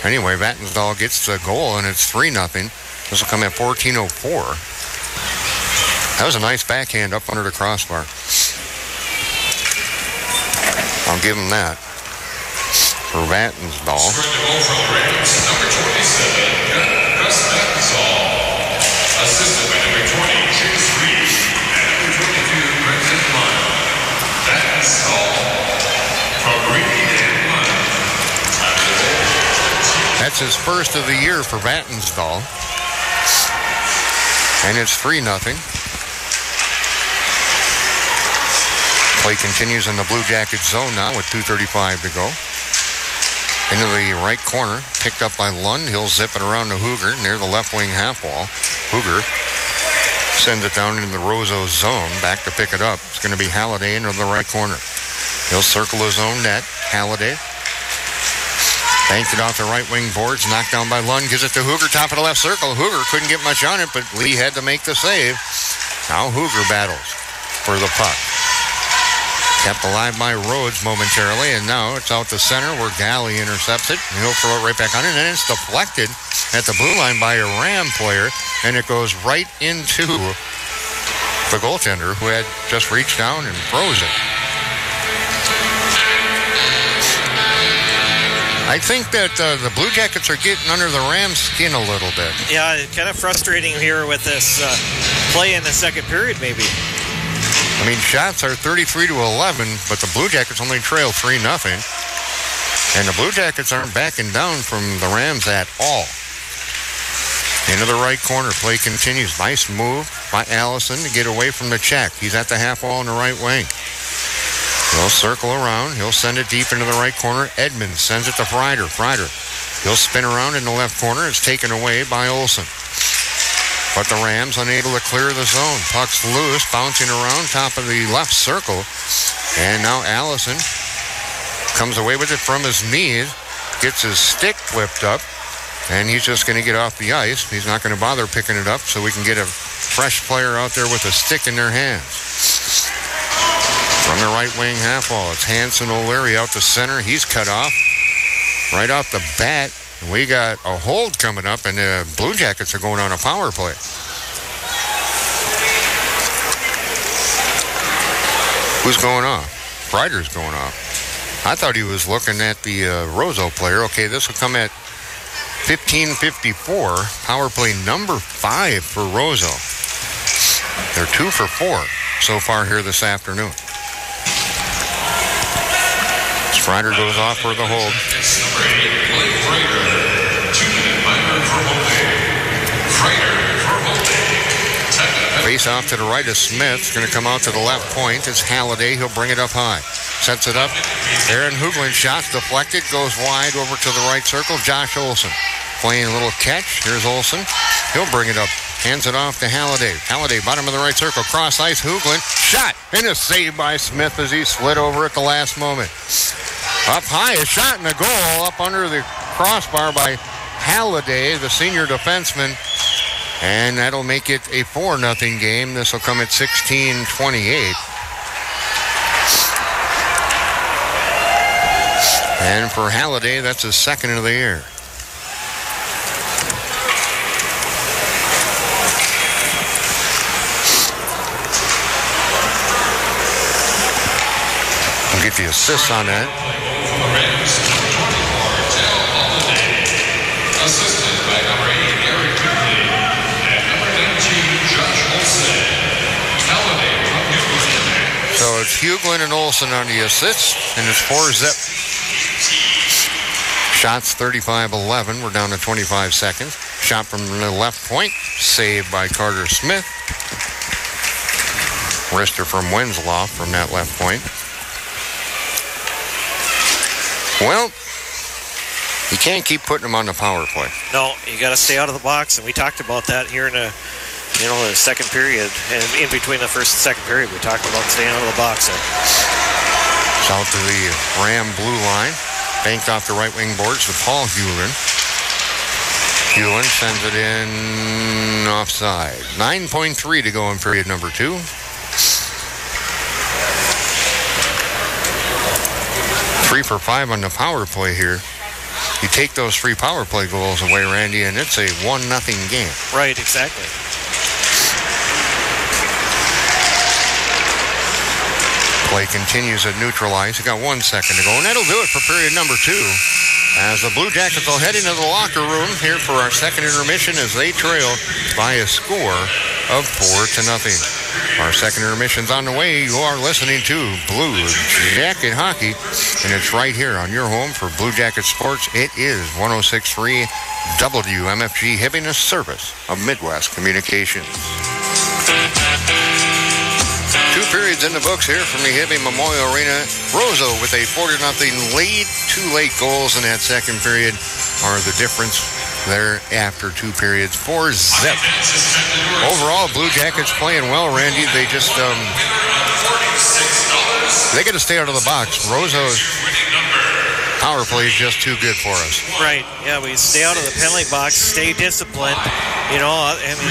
Anyway, Vatnsdal gets the goal, and it's 3-0. This will come at 14:04. That was a nice backhand up under the crossbar. I'll give him that. For Vatnsdal. Scoring the goal for the Rams, number 27, Gus Vatnsdal. Assisted by number 20, Chase Reed, and number 22, Brenton Lund. Vatnsdal from Reed and Lund. Time of the goal. That's his first of the year for Vatnsdal. And it's 3-0. Play continues in the Blue Jackets zone now with 2:35 to go. Into the right corner, picked up by Lund. He'll zip it around to Hooger near the left wing half wall. Hooger sends it down into the Roseau zone. Back to pick it up. It's going to be Halliday into the right corner. He'll circle his own net. Halliday banked it off the right wing boards. Knocked down by Lund. Gives it to Hooger, top of the left circle. Hooger couldn't get much on it, but Lee had to make the save. Now Hooger battles for the puck. Kept alive by Rhodes momentarily, and now it's out to center where Galley intercepts it. And he'll throw it right back on, and then it's deflected at the blue line by a Ram player, and it goes right into the goaltender who had just reached down and froze it. I think that the Blue Jackets are getting under the Rams' skin a little bit. Yeah, kind of frustrating here with this play in the second period, maybe. I mean, shots are 33-11, but the Blue Jackets only trail 3-0. And the Blue Jackets aren't backing down from the Rams at all. Into the right corner, play continues. Nice move by Allison to get away from the check. He's at the half wall in the right wing. He'll circle around. He'll send it deep into the right corner. Edmonds sends it to Freider. He'll spin around in the left corner. It's taken away by Olsen. But the Rams unable to clear the zone. Puck's loose, bouncing around top of the left circle. And now Allison comes away with it from his knees, gets his stick flipped up, and he's just going to get off the ice. He's not going to bother picking it up, so we can get a fresh player out there with a stick in their hands. From the right wing half wall, it's Hanson O'Leary out to center. He's cut off right off the bat. We got a hold coming up, and the Blue Jackets are going on a power play. Who's going off? Ryder's going off. I thought he was looking at the Roseau player. Okay, this will come at 15:54. Power play number 5 for Roseau. They're 2 for 4 so far here this afternoon. Ryder goes off for the hold. It's number 8, Blake Frater. 2-minute minor for holding. Frater for holding. 10 Face off to the right of Smith. It's going to come out to the left point. It's Halliday. He'll bring it up high. Sets it up. Aaron Hoogland shots deflected. Goes wide over to the right circle. Josh Olson playing a little catch. Here's Olson. He'll bring it up. Hands it off to Halliday. Halliday, bottom of the right circle. Cross ice. Hoogland. Shot. And a save by Smith as he slid over at the last moment. Up high, a shot and a goal up under the crossbar by Halliday, the senior defenseman. And that'll make it a 4-0 game. This will come at 16:28. And for Halliday, that's his second of the year. We'll get the assists on that. Rams, 24, Dale Holiday. Assisted by number 8, Eric Quigley. And number 19, Josh Olson. Holiday from Newland. So it's Hoogland and Olson on the assists, and it's 4-zip. Shots 35-11. We're down to 25 seconds. Shot from the left point. Saved by Carter Smith. Wrister from Winslow from that left point. Well, you can't keep putting them on the power play. No, you got to stay out of the box, and we talked about that here in the second period, and in between the first and second period, we talked about staying out of the box. It's out to the Ram blue line, banked off the right wing boards to Paul Hewlin. Hewlin sends it in offside. 9.3 to go in period number 2. 3 for 5 on the power play here. You take those 3 power play goals away, Randy, and it's a 1-0 game. Right, exactly. Play continues at neutralize. You got 1 second to go, and that'll do it for period number 2. As the Blue Jackets will head into the locker room here for our second intermission as they trail by a score of 4-0. Our second intermission's on the way. You are listening to Blue Jacket Hockey, and it's right here on your home for Blue Jacket Sports. It is 106.3 WMFG Hibbing, a service of Midwest Communications. 2 periods in the books here from the Hibbing Memorial Arena. Roseau with a 4-0 lead. 2 late goals in that second period are the difference there after 2 periods. 4-0. Overall, Blue Jackets playing well, Randy. They just, they got to stay out of the box. Roseau's power play is just too good for us. Right. Yeah, we stay out of the penalty box, stay disciplined. You know, I mean,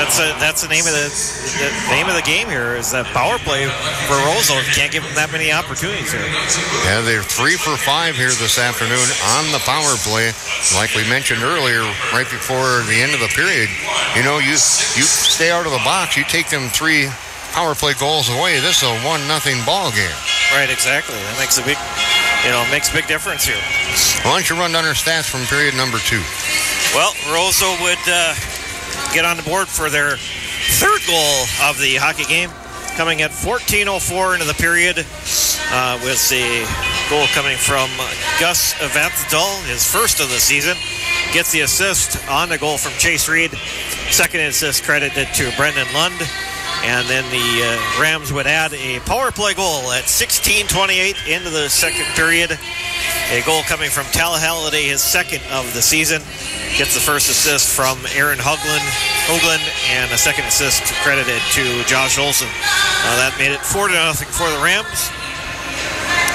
that's the name of the game here is that power play for Roseau. You can't give them that many opportunities here. Yeah, they're 3 for 5 here this afternoon on the power play. Like we mentioned earlier, right before the end of the period, you know, you stay out of the box, you take them 3 power play goals away. This is a 1-0 ball game. Right, exactly. That makes a big difference here. Why don't you run down our stats from period number 2? Well, Roseau would get on the board for their 3rd goal of the hockey game, coming at 14:04 into the period, with the goal coming from Gus Evanthal, his first of the season. Gets the assist on the goal from Chase Reed. Second assist credited to Brendan Lund. And then the Rams would add a power play goal at 16:28 into the second period. A goal coming from Tal Halliday, his second of the season. Gets the first assist from Aaron Hoagland, and a second assist credited to Josh Olson. That made it 4-0 for the Rams.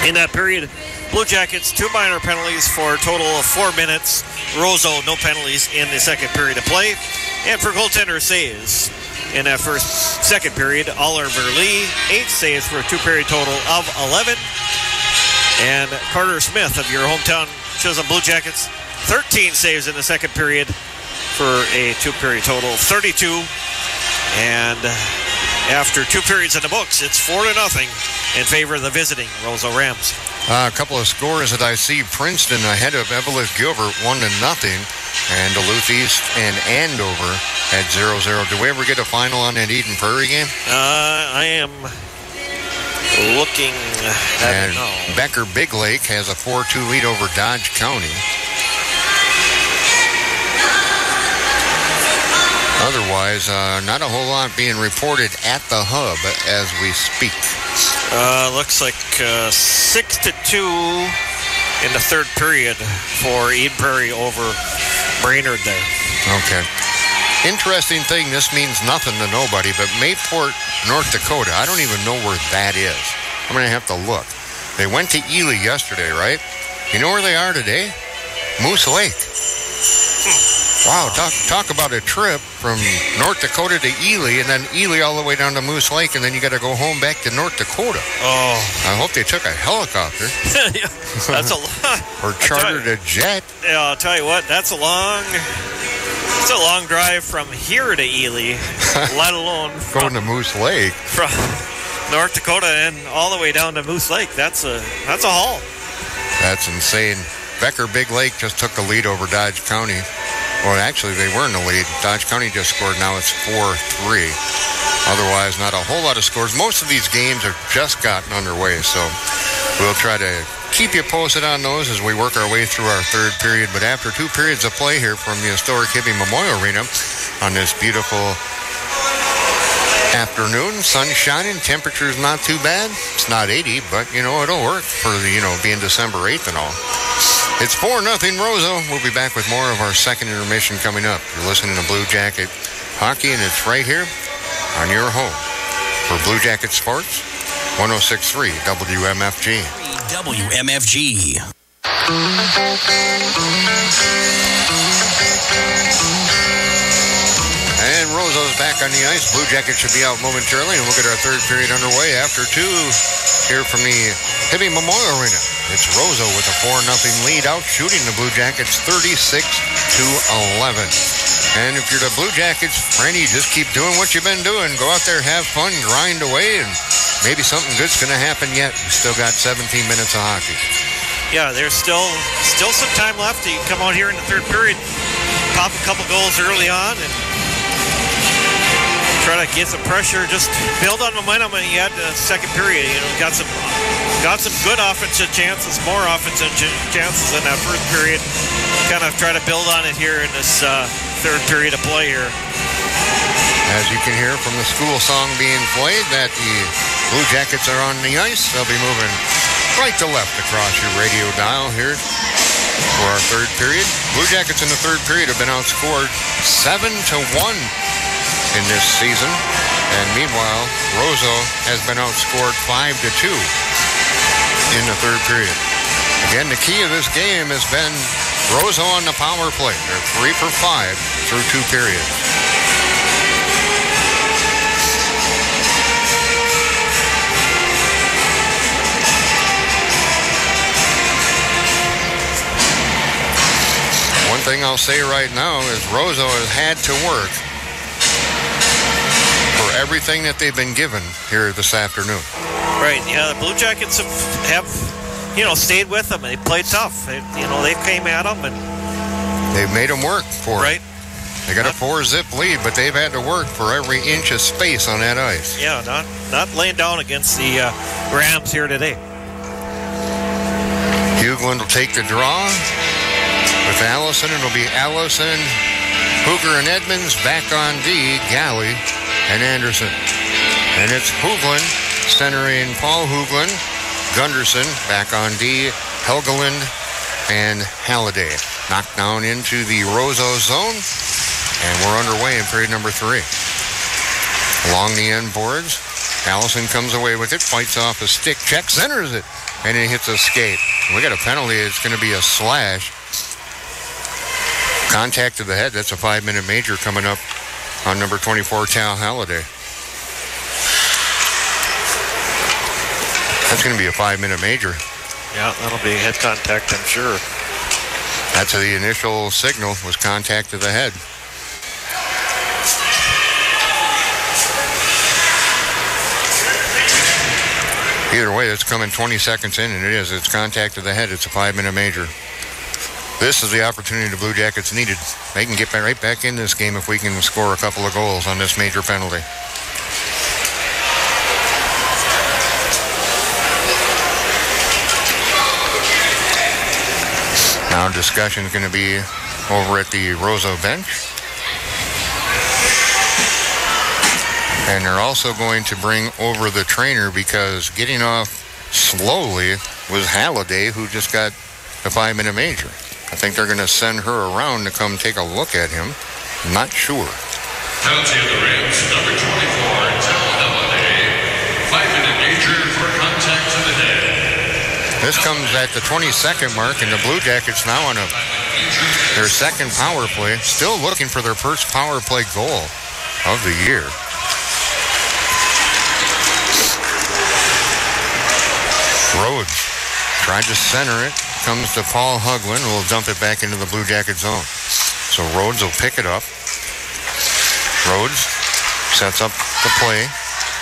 In that period, Blue Jackets, 2 minor penalties for a total of 4 minutes. Roseau, no penalties in the second period of play. And for goaltender saves in that second period, Oliver Lee, 8 saves for a 2-period total of 11. And Carter Smith of your hometown Chisholm Blue Jackets, 13 saves in the second period for a 2-period total of 32. And after 2 periods in the books, it's 4-0 in favor of the visiting Roseau Rams. A couple of scores that I see: Princeton ahead of Evelyn Gilbert, 1-0, and Duluth East and Andover at 0-0. Did we ever get a final on that Eden Prairie game? I am looking. And Becker Big Lake has a 4-2 lead over Dodge County. Otherwise, not a whole lot being reported at the hub as we speak. Looks like 6-2 in the third period for Eden Prairie over Brainerd there. Okay. Interesting thing, this means nothing to nobody, but Mayport, North Dakota, I don't even know where that is. I'm going to have to look. They went to Ely yesterday, right? You know where they are today? Moose Lake. Wow, talk about a trip from North Dakota to Ely, and then Ely all the way down to Moose Lake, and then you got to go home back to North Dakota. Oh. I hope they took a helicopter. Yeah, that's a lot. Or chartered a jet. Yeah, I'll tell you what, it's a long drive from here to Ely, let alone going to Moose Lake. From North Dakota and all the way down to Moose Lake. That's a haul. That's insane. Becker Big Lake just took the lead over Dodge County. Well, actually, they were in the lead. Dodge County just scored. Now it's 4-3. Otherwise, not a whole lot of scores. Most of these games have just gotten underway, so we'll try to keep you posted on those as we work our way through our third period. But after 2 periods of play here from the historic Hibbing Memorial Arena on this beautiful afternoon, sun shining, temperature's not too bad. It's not 80, but, it'll work for being December 8th and all. It's 4-0 Roseau. We'll be back with more of our second intermission coming up. You're listening to Blue Jacket Hockey, and it's right here on your home for Blue Jacket Sports, 106.3 WMFG. WMFG. And Roseau's back on the ice. Blue Jackets should be out momentarily, and we'll get our third period underway after 2 here from the Hibbing Memorial Arena. It's Roseau with a 4-0 lead, out shooting the Blue Jackets 36-11. And if you're the Blue Jackets, Franny, just keep doing what you've been doing. Go out there, have fun, grind away, and maybe something good's going to happen yet. We still got 17 minutes of hockey. Yeah, there's still some time left. You can come out here in the third period, pop a couple goals early on, and try to get some pressure, just build on momentum you had the second period. Got some good offensive chances, more offensive chances in that first period. Kind of try to build on it here in this third period of play here. As you can hear from the school song being played, that the Blue Jackets are on the ice. They'll be moving right to left across your radio dial here for our third period. Blue Jackets in the third period have been outscored 7-1 in this season. And meanwhile, Roseau has been outscored 5-2 in the third period. Again, the key of this game has been Roseau on the power play. They're 3 for 5 through 2 periods. One thing I'll say right now is Roseau has had to work for everything that they've been given here this afternoon. Right, yeah, the Blue Jackets have stayed with them. They played tough. They came at them, and they've made them work for right. it. They got a 4-zip lead, but they've had to work for every inch of space on that ice. Yeah, not laying down against the Rams here today. Hugeland will take the draw with Allison. It'll be Allison, Hooger, and Edmonds. Back on D, Galley and Anderson. And it's Hoogland centering Paul Hoogland. Gunderson back on D, Helgeland and Halliday. Knocked down into the Roseau zone, and we're underway in period number 3. Along the end boards, Allison comes away with it, fights off a stick, check, centers it, and it hits a skate. We got a penalty. It's going to be a slash. Contact to the head. That's a 5-minute major coming up on number 24, Tal Halliday. That's going to be a 5-minute major. Yeah, that'll be head contact, I'm sure. That's the initial signal, was contact to the head. Either way, it's coming 20 seconds in, and it is. It's contact to the head. It's a 5-minute major. This is the opportunity the Blue Jackets needed. They can get right back in this game if we can score a couple of goals on this major penalty. Now discussion is going to be over at the Roseau bench. And they're also going to bring over the trainer because getting off slowly was Halliday, who just got the 5-minute major. I think they're going to send her around to come take a look at him. Not sure. Penalty of the Rams, number 24, Tal Halliday. 5-minute major for contact to the head. This comes at the 22nd mark, and the Blue Jackets now on their second power play, still looking for their first power play goal of the year. Rhodes tried to center it. Comes to Paul Huglin, who will dump it back into the Blue Jacket zone. So Rhodes will pick it up. Rhodes sets up the play.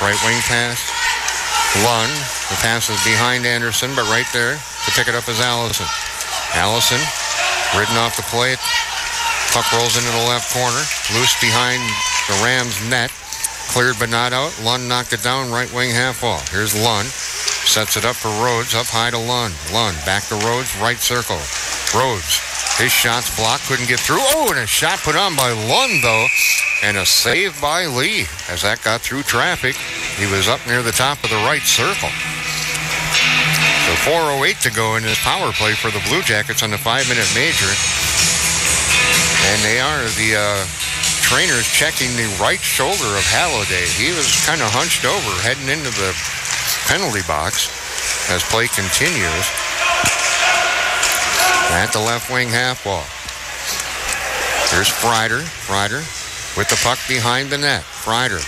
Right wing pass. Lund. The pass is behind Anderson, but right there to pick it up is Allison. Allison ridden off the plate. Puck rolls into the left corner. Loose behind the Rams net. Cleared but not out. Lund knocked it down. Right wing half wall. Here's Lund. Sets it up for Rhodes, up high to Lund. Lund, back to Rhodes, right circle. Rhodes, his shot's blocked, couldn't get through. Oh, and a shot put on by Lund, though. And a save by Lee as that got through traffic. He was up near the top of the right circle. So 4:08 to go in this power play for the Blue Jackets on the 5-minute major. And they are the trainers checking the right shoulder of Halliday. He was kind of hunched over heading into the penalty box as play continues at the left wing half wall. Here's Freider. Freider with the puck behind the net. Freider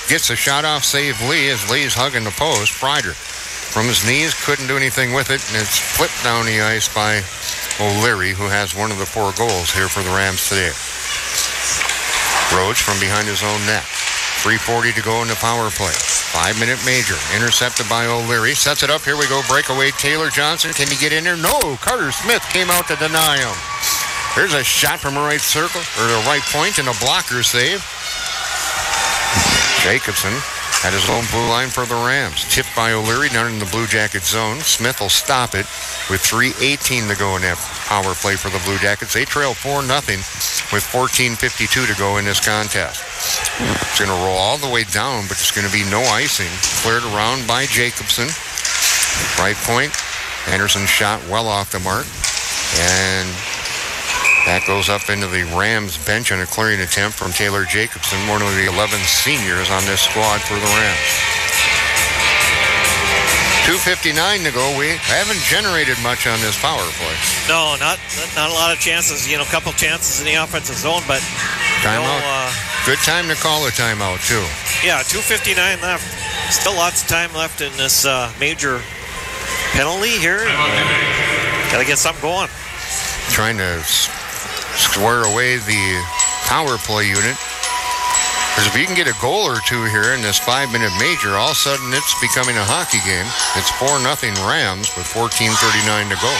gets a shot off, save Lee as Lee's hugging the post. Freider from his knees couldn't do anything with it, and it's flipped down the ice by O'Leary, who has one of the 4 goals here for the Rams today. Rhodes from behind his own net. 3:40 to go in the power play. 5-minute major. Intercepted by O'Leary. Sets it up. Here we go. Breakaway. Taylor Johnson. Can he get in there? No. Carter Smith came out to deny him. There's a shot from a right circle, or the right point, and a blocker save. Jacobson at his own blue line for the Rams. Tipped by O'Leary down in the Blue Jacket zone. Smith will stop it with 3:18 to go in that power play for the Blue Jackets. They trail 4-0 with 14:52 to go in this contest. It's going to roll all the way down, but it's going to be no icing. Cleared around by Jacobson. Right point. Anderson's shot well off the mark. And that goes up into the Rams bench on a clearing attempt from Taylor Jacobson, one of the 11 seniors on this squad for the Rams. 2:59 to go. We haven't generated much on this power play. No, not a lot of chances. You know, a couple chances in the offensive zone, but timeout. Good time to call a timeout too. Yeah, 2:59 left. Still lots of time left in this major penalty here. Got to get something going. Trying to square away the power play unit. Because if you can get a goal or two here in this 5-minute major, all of a sudden it's becoming a hockey game. It's 4-0 Rams with 14:39 to go.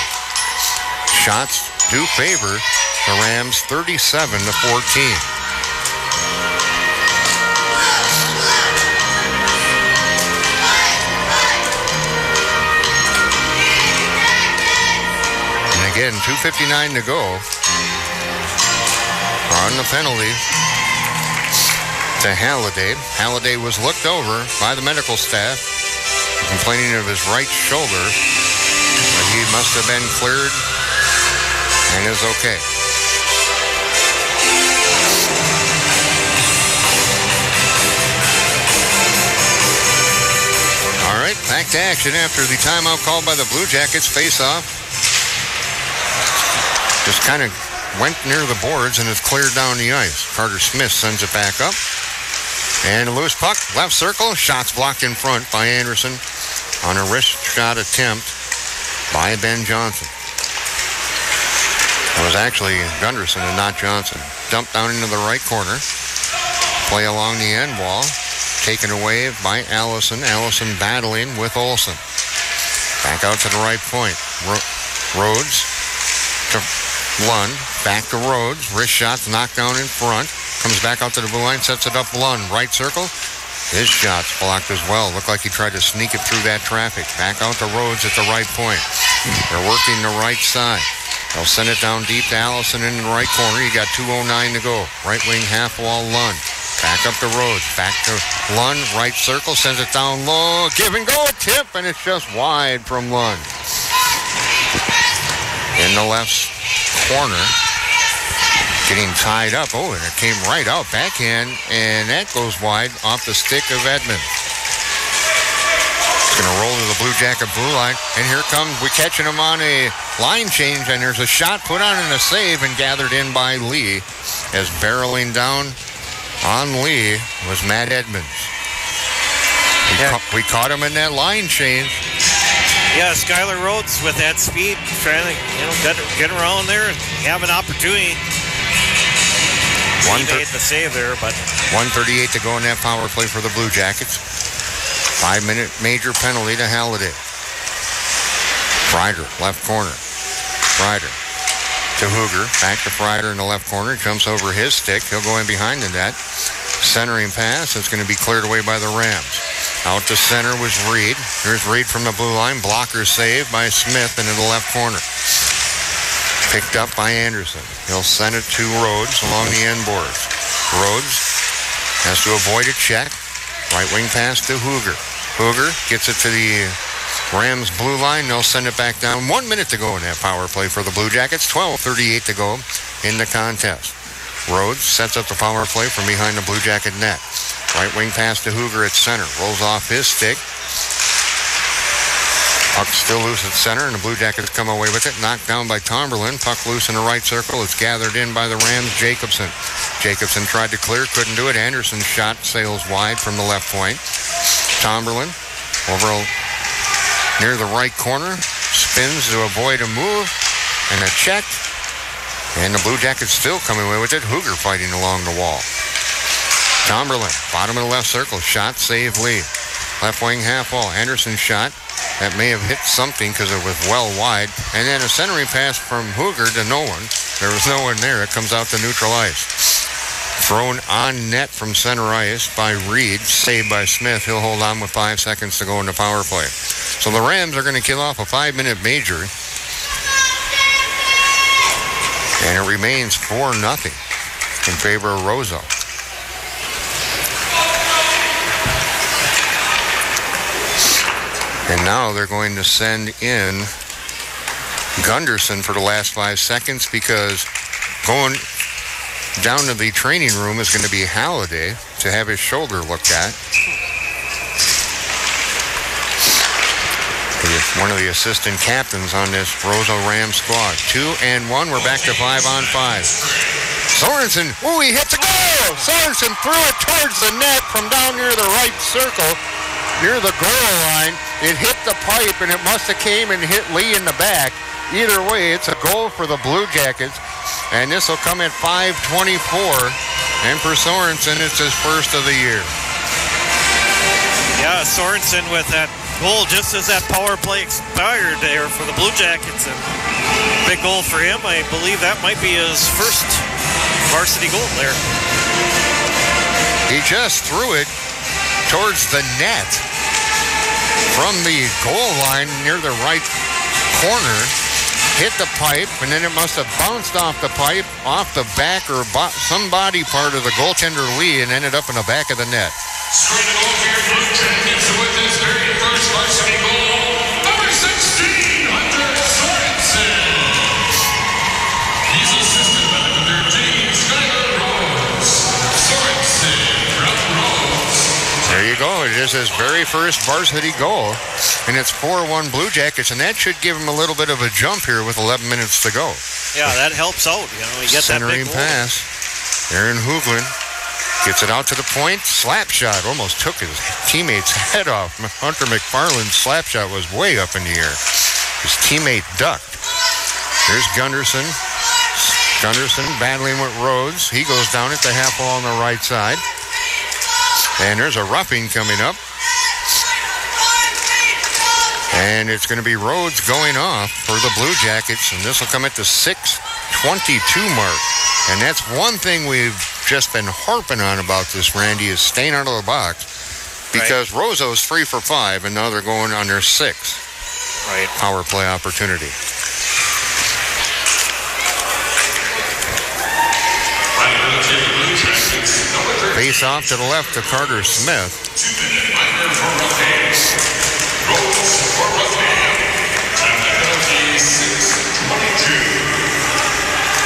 Shots do favor the Rams 37-14. And again, 2:59 to go. On the penalty to Halliday. Halliday was looked over by the medical staff, complaining of his right shoulder. But he must have been cleared and is okay. All right, back to action after the timeout called by the Blue Jackets. Face-off. Just kind of went near the boards and is cleared down the ice. Carter Smith sends it back up. And a loose puck, left circle. Shots blocked in front by Anderson on a wrist shot attempt by Ben Johnson. It was actually Gunderson and not Johnson. Dumped down into the right corner. Play along the end wall. Taken away by Allison. Allison battling with Olsen. Back out to the right point. Rhodes to Lund. Back to Rhodes. Wrist shots knocked down in front. Comes back out to the blue line. Sets it up Lund. Right circle. His shot's blocked as well. Looked like he tried to sneak it through that traffic. Back out to Rhodes at the right point. They're working the right side. They'll send it down deep to Allison in the right corner. You got 2:09 to go. Right wing half wall Lund. Back up to Rhodes. Back to Lund. Right circle. Sends it down low. Give and go. Tip. And it's just wide from Lund. In the left corner. Getting tied up. Oh, and it came right out. Backhand. And that goes wide off the stick of Edmonds. It's going to roll to the Blue Jacket blue line. And here comes, we're catching him on a line change. And there's a shot put on and a save and gathered in by Lee. As barreling down on Lee was Matt Edmonds. We caught him in that line change. Yeah, Skylar Rhodes with that speed, trying to get around there and have an opportunity. He made the save there, but 1:38 to go in that power play for the Blue Jackets. 5-minute major penalty to Halliday. Freider, left corner. Freider to Hooger. Back to Freider in the left corner. Jumps over his stick. He'll go in behind the net. Centering pass. It's going to be cleared away by the Rams. Out to center was Reed. Here's Reed from the blue line. Blocker save by Smith into the left corner. Picked up by Anderson. He'll send it to Rhodes along the end boards. Rhodes has to avoid a check. Right wing pass to Hooger. Hooger gets it to the Rams blue line. They'll send it back down. 1 minute to go in that power play for the Blue Jackets. 12:38 to go in the contest. Rhodes sets up the power play from behind the Blue Jacket net. Right wing pass to Hooger at center. Rolls off his stick. Puck still loose at center, and the Blue Jackets come away with it. Knocked down by Tomberlin. Puck loose in the right circle. It's gathered in by the Rams. Jacobson. Jacobson tried to clear, couldn't do it. Anderson's shot sails wide from the left point. Tomberlin over near the right corner. Spins to avoid a move and a check. And the Blue Jackets still coming away with it. Hooger fighting along the wall. Tomberlin, bottom of the left circle. Shot, save, Lee. Left wing half wall. Anderson's shot. That may have hit something because it was well wide. And then a centering pass from Hooger to no one. There was no one there. It comes out to neutral ice. Thrown on net from center ice by Reed. Saved by Smith. He'll hold on with 5 seconds to go in the power play. So the Rams are going to kill off a 5-minute major. And it remains 4-0 in favor of Roseau. And now they're going to send in Gunderson for the last 5 seconds because going down to the training room is going to be Halliday to have his shoulder looked at. He's one of the assistant captains on this Roseau Rams squad. 2-1. We're back to 5-on-5. Sorensen. Ooh, he hits a goal! Sorensen threw it towards the net from down near the right circle. Near the goal line, it hit the pipe, and it must have came and hit Lee in the back. Either way, it's a goal for the Blue Jackets, and this will come at 5:24. And for Sorensen, it's his first of the year. Yeah, Sorensen with that goal just as that power play expired there for the Blue Jackets, and big goal for him. I believe that might be his first varsity goal there. He just threw it towards the net from the goal line near the right corner, hit the pipe, and then it must have bounced off the pipe, off the back or some body part of the goaltender Lee, and ended up in the back of the net. Scoring a goal for your Blue Jackets with his very first varsity goal, number 16, Hunter is his very first varsity goal, and it's 4-1 Blue Jackets, and that should give him a little bit of a jump here with 11 minutes to go. Yeah, that helps out. You know, you get that big Centering goal. pass. Aaron Hooglin gets it out to the point. Slap shot almost took his teammate's head off. Hunter McFarland's slap shot was way up in the air. His teammate ducked. Here's Gunderson. Gunderson battling with Rhodes. He goes down at the half wall on the right side. And there's a roughing coming up. And it's going to be Rhodes going off for the Blue Jackets. And this will come at the 6:22 mark. And that's one thing we've just been harping on about this, Randy, is staying out of the box. Because Roseau's 3 for 5, and now they're going on their 6th power play opportunity. Face off to the left to Carter Smith.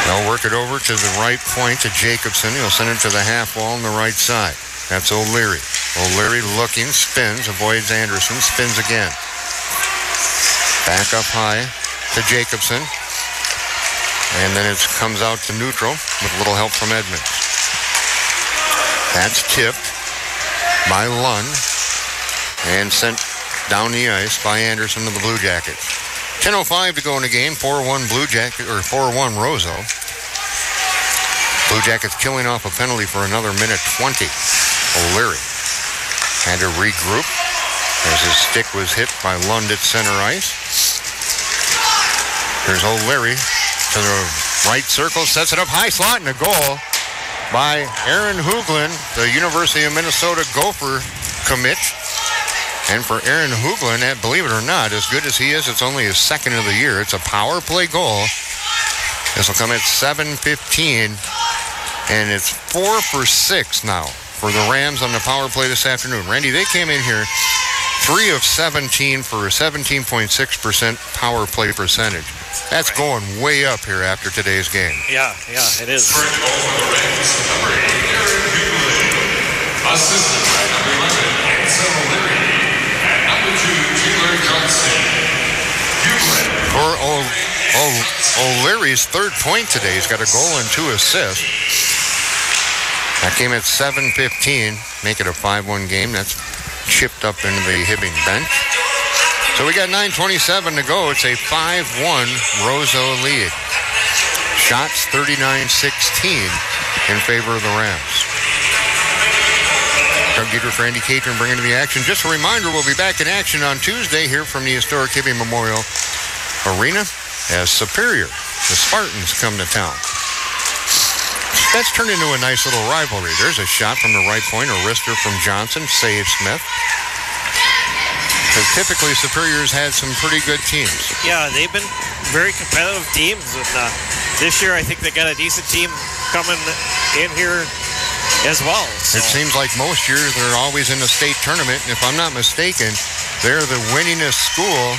They'll work it over to the right point to Jacobson. He'll send it to the half wall on the right side. That's O'Leary. O'Leary looking, spins, avoids Anderson, spins again. Back up high to Jacobson. And then it comes out to neutral with a little help from Edmonds. That's tipped by Lund and sent down the ice by Anderson to the Blue Jackets. 10:05 to go in the game. 4-1 Blue Jacket, or 4-1 Roseau. Blue Jackets killing off a penalty for another minute 20. O'Leary had to regroup as his stick was hit by Lund at center ice. Here's O'Leary to the right circle, sets it up high, slot, and a goal by Aaron Hooglin, the University of Minnesota Gopher commit. And for Aaron Hooglin, believe it or not, as good as he is, it's only his second of the year. It's a power play goal. This will come at 7:15, and it's 4 for 6 now for the Rams on the power play this afternoon. Randy, they came in here 3 of 17 for a 17.6% power play percentage. That's going way up here after today's game. Yeah, it is. Assisted by number 11, Anson O'Leary, and number 2, Taylor Johnson. For O'Leary's third point today, he's got a goal and 2 assists. That came at 7:15, make it a 5-1 game. That's chipped up into the Hibbing bench. So we got 9:27 to go. It's a 5-1 Roseau lead. Shots 39-16 in favor of the Rams. Doug Dietrich, Randy Catron bringing to the action. Just a reminder, we'll be back in action on Tuesday here from the historic Hibbing Memorial Arena as Superior, the Spartans, come to town. That's turned into a nice little rivalry. There's a shot from the right point, a wrister from Johnson, save Smith. Because typically Superior's had some pretty good teams. Yeah, they've been very competitive teams. And this year I think they got a decent team coming in here as well. So. It seems like most years they're always in the state tournament. And if I'm not mistaken, they're the winningest school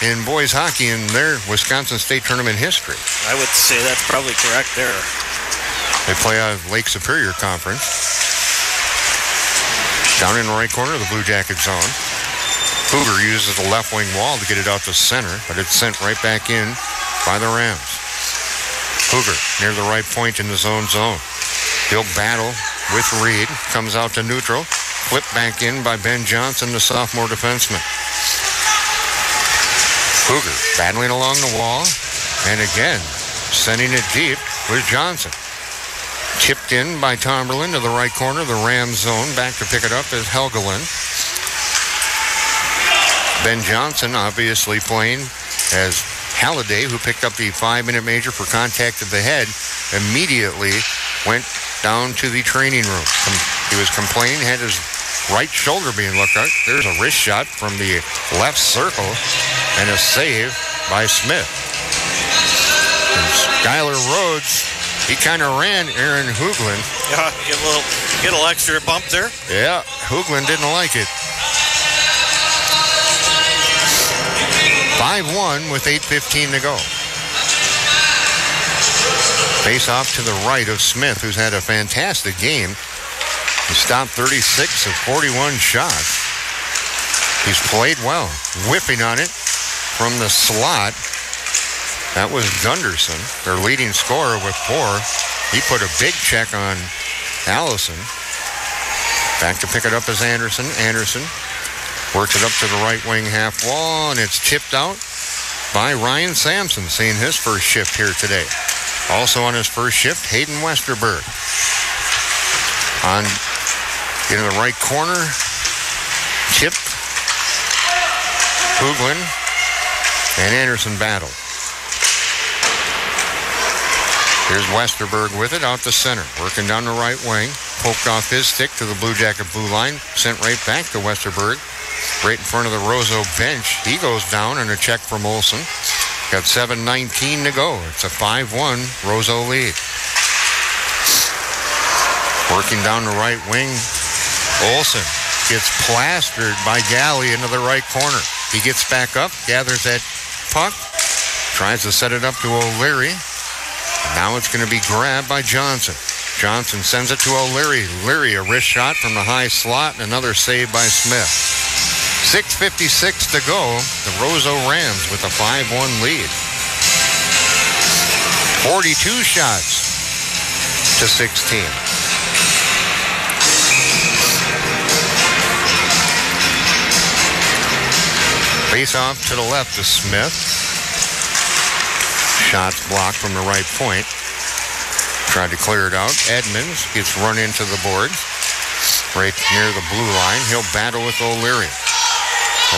in boys hockey in their Wisconsin State Tournament history. I would say that's probably correct there. They play out of Lake Superior Conference. Down in the right corner of the Blue Jacket zone. Hoover uses the left wing wall to get it out to center, but it's sent right back in by the Rams. Hoover near the right point in the zone. He'll battle with Reed. Comes out to neutral. Flipped back in by Ben Johnson, the sophomore defenseman. Hoover battling along the wall. And again, sending it deep with Johnson. Tipped in by Tomberlin to the right corner of the Rams zone. Back to pick it up is Helgelin. Ben Johnson obviously playing as Halliday, who picked up the 5-minute major for contact of the head, immediately went down to the training room. He was complaining, had his right shoulder being looked at. There's a wrist shot from the left circle and a save by Smith. And Skylar Rhodes, he kind of ran Aaron Hooglin. Yeah, get a little extra bump there. Yeah, Hooglin didn't like it. 5-1 with 8:15 to go. Face off to the right of Smith, who's had a fantastic game. He stopped 36 of 41 shots. He's played well, whipping on it from the slot. That was Gunderson, their leading scorer with 4. He put a big check on Allison. Back to pick it up is Anderson. Anderson works it up to the right wing half wall, and it's tipped out by Ryan Sampson, seeing his first shift here today. Also on his first shift, Hayden Westerberg. On in the right corner, tip. Hooglin and Anderson battle. Here's Westerberg with it out the center, working down the right wing. Poked off his stick to the Blue Jacket blue line, sent right back to Westerberg, right in front of the Roseau bench. He goes down on a check from Olsen. Got 7:19 to go. It's a 5-1 Roseau lead. Working down the right wing, Olsen gets plastered by Galley into the right corner. He gets back up, gathers that puck, tries to set it up to O'Leary. Now it's going to be grabbed by Johnson. Johnson sends it to O'Leary. Leary, a wrist shot from the high slot, and another save by Smith. 6:56 to go. The Roseau Rams with a 5-1 lead. 42 shots to 16. Face off to the left to Smith. Shots blocked from the right point. Tried to clear it out. Edmonds gets run into the boards. Right near the blue line. He'll battle with O'Leary.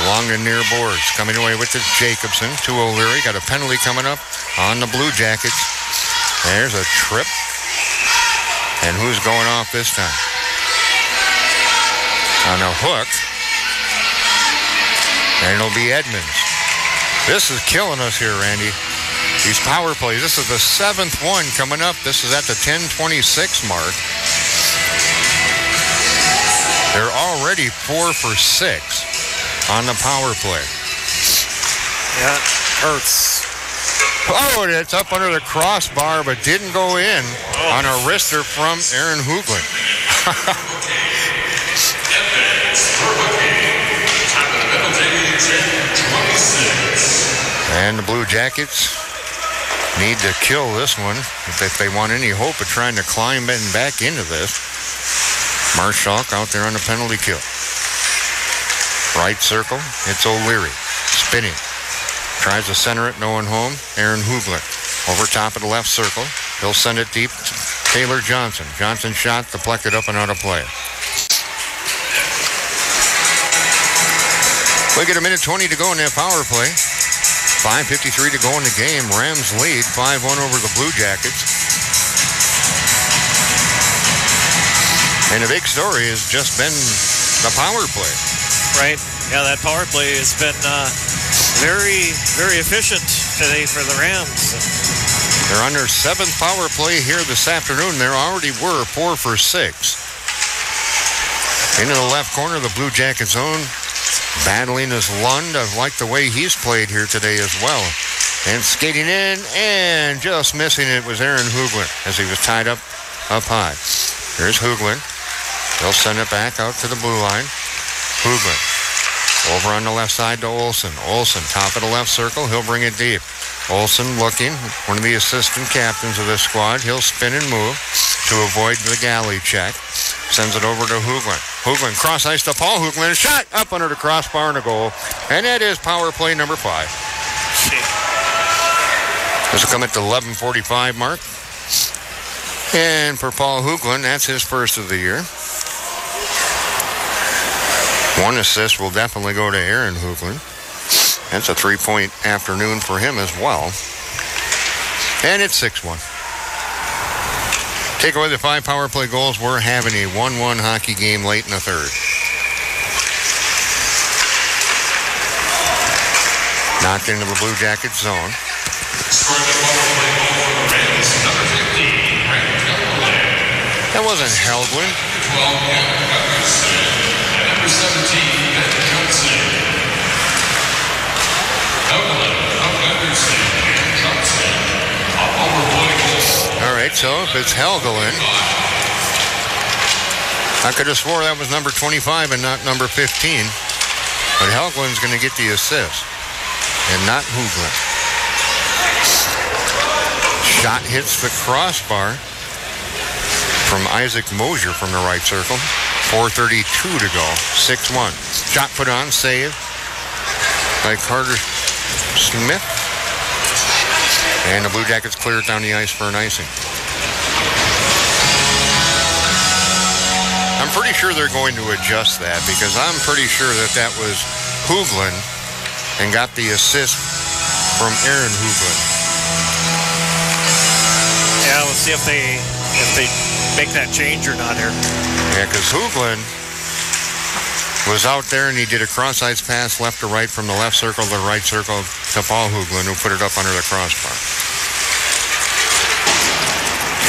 Along the near boards. Coming away with it, Jacobson to O'Leary. Got a penalty coming up on the Blue Jackets. There's a trip. And who's going off this time? On a hook. And it'll be Edmonds. This is killing us here, Randy. These power plays. This is the 7th one coming up. This is at the 10:26 mark. They're already 4 for 6 on the power play. Yeah, it hurts. Oh, and it's up under the crossbar, but didn't go in on a wrister from Aaron Hooglin. And the Blue Jackets need to kill this one if they want any hope of trying to climb back into this. Marshak out there on the penalty kill. Right circle, it's O'Leary. Spinning. Tries to center it, no one home. Aaron Hooglin. Over top of the left circle. He'll send it deep to Taylor Johnson. Johnson shot, deflected up and out of play. We get 1:20 to go in that power play. 5:53 to go in the game. Rams lead 5-1 over the Blue Jackets. And the big story has just been the power play. Right. Yeah, that power play has been very, very efficient today for the Rams. They're on their 7th power play here this afternoon. They already were 4 for 6. Into the left corner of the Blue Jackets zone. Battling is Lund. I like the way he's played here today as well. And skating in and just missing it was Aaron Hooglin as he was tied up high. Here's Hooglin. He'll send it back out to the blue line. Hooglin over on the left side to Olsen. Olsen, top of the left circle. He'll bring it deep. Olsen looking, one of the assistant captains of this squad. He'll spin and move to avoid the galley check. Sends it over to Hooglin. Hooglin cross ice to Paul Hooglin. Shot up under the crossbar and a goal. And that is power play number 5. This will come at the 11:45 mark. And for Paul Hooglin, that's his first of the year. 1 assist will definitely go to Aaron Hooglin. That's a 3-point afternoon for him as well. And it's 6-1. Take away the 5 power play goals. We're having a 1-1 hockey game late in the third. Knocked into the Blue Jackets zone. Scoring the power play goal for the Rams, number 15, Brent Helgelin. That wasn't Helgelin. 12, Gavin Gunderson. And number 17, Ben Johnson. Helgelin, Gunderson, and Johnson. A power play goal. All right, so if it's Helgelin, I could have swore that was number 25 and not number 15. But Helglin's going to get the assist, and not Hooglin. Shot hits the crossbar from Isaac Mosier from the right circle. 4:32 to go, 6-1. Shot put on, save by Carter Smith. And the Blue Jackets clear it down the ice for an icing. I'm pretty sure they're going to adjust that because I'm pretty sure that was Hooglin and got the assist from Aaron Hooglin. Yeah, let's see if they make that change or not here. Yeah, because Hooglin was out there and he did a cross-ice pass left to right from the left circle to the right circle to Paul Hooglin, who put it up under the crossbar.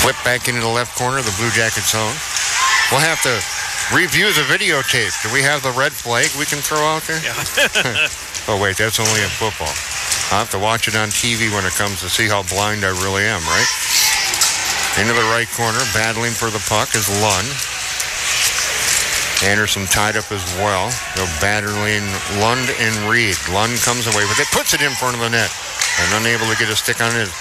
Flip back into the left corner of the Blue Jackets zone. We'll have to review the videotape. Do we have the red flag we can throw out there? Yeah. Oh, wait, that's only in football. I'll have to watch it on TV when it comes to see how blind I really am, right? Into the right corner, battling for the puck is Lund. Anderson tied up as well. They're battling Lund and Reed. Lund comes away with it, puts it in front of the net, and unable to get a stick on it.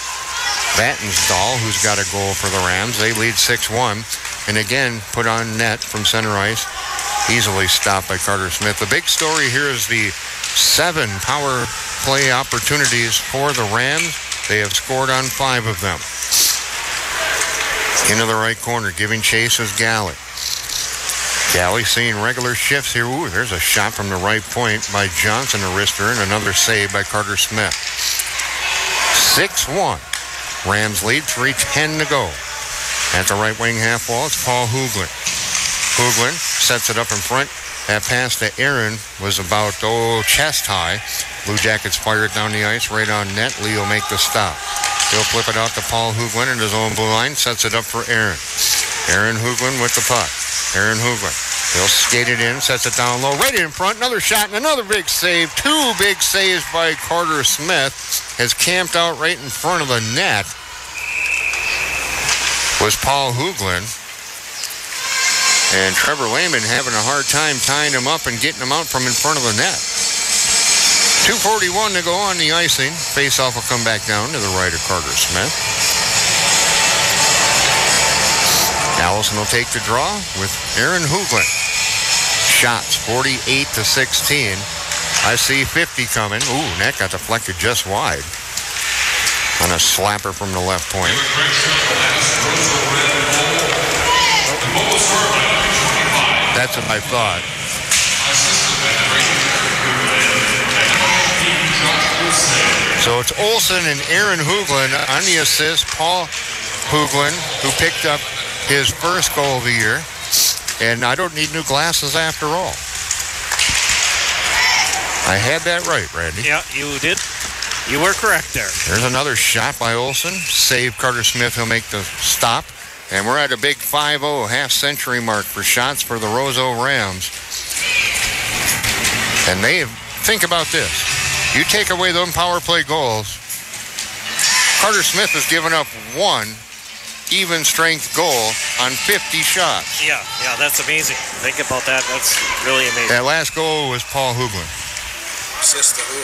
Vatnsdal, who's got a goal for the Rams. They lead 6-1, and again put on net from center ice. Easily stopped by Carter Smith. The big story here is the 7 power play opportunities for the Rams. They have scored on 5 of them. Into the right corner, giving chase is Galley. Galley seeing regular shifts here. Ooh, there's a shot from the right point by Johnson, a wrister, and another save by Carter Smith. 6-1. Rams lead, 3:10 to go. At the right wing half wall, it's Paul Hooglin. Hooglin sets it up in front. That pass to Aaron was about, chest high. Blue Jackets fire it down the ice, right on net. Lee will make the stop. He'll flip it out to Paul Hooglin in his own blue line, sets it up for Aaron. Aaron Hooglin with the puck. Aaron Hooglin. He'll skate it in, sets it down low, right in front. Another shot and another big save. 2 big saves by Carter Smith. Has camped out right in front of the net. Was Paul Hooglin. And Trevor Lehman having a hard time tying him up and getting him out from in front of the net. 2:41 to go on the icing. Face-off will come back down to the right of Carter Smith. Allison will take the draw with Aaron Hooglin. Shots 48-16. I see 50 coming. Ooh, that got deflected just wide. On a slapper from the left point. That's what I thought. So it's Olsen and Aaron Hooglin on the assist. Paul Hooglin, who picked up his first goal of the year. And I don't need new glasses after all. I had that right, Randy. Yeah, you did. You were correct there. There's another shot by Olsen. Save Carter Smith. He'll make the stop. And we're at a big 5-0 half-century mark for shots for the Roseau Rams. And think about this. You take away those power play goals, Carter Smith has given up 1 even strength goal on 50 shots. Yeah, that's amazing. Think about that. That's really amazing. That last goal was Paul Hooglin. Assist to who?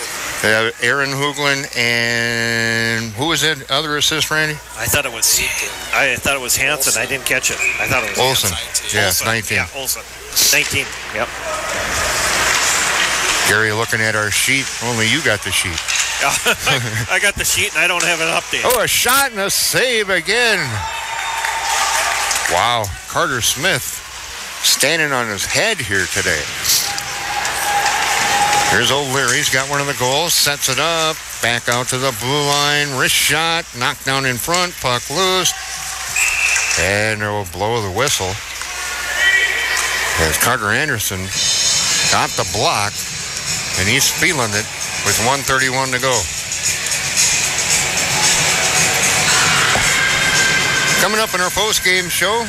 Aaron Hooglin, and who was it? Other assist, Randy? I thought it was Hansen. Olsen. I didn't catch it. I thought it was Olsen. Yeah, Olsen. 19. Yeah, Olsen. 19. Yep. Gary, looking at our sheet, only you got the sheet. I got the sheet and I don't have an update. Oh, a shot and a save again. Wow, Carter Smith standing on his head here today. Here's O'Leary's got one of the goals, sets it up, back out to the blue line, wrist shot, knocked down in front, puck loose, and there will blow the whistle as Carter Anderson got the block, and he's feeling it with 1:31 to go. Coming up in our post-game show,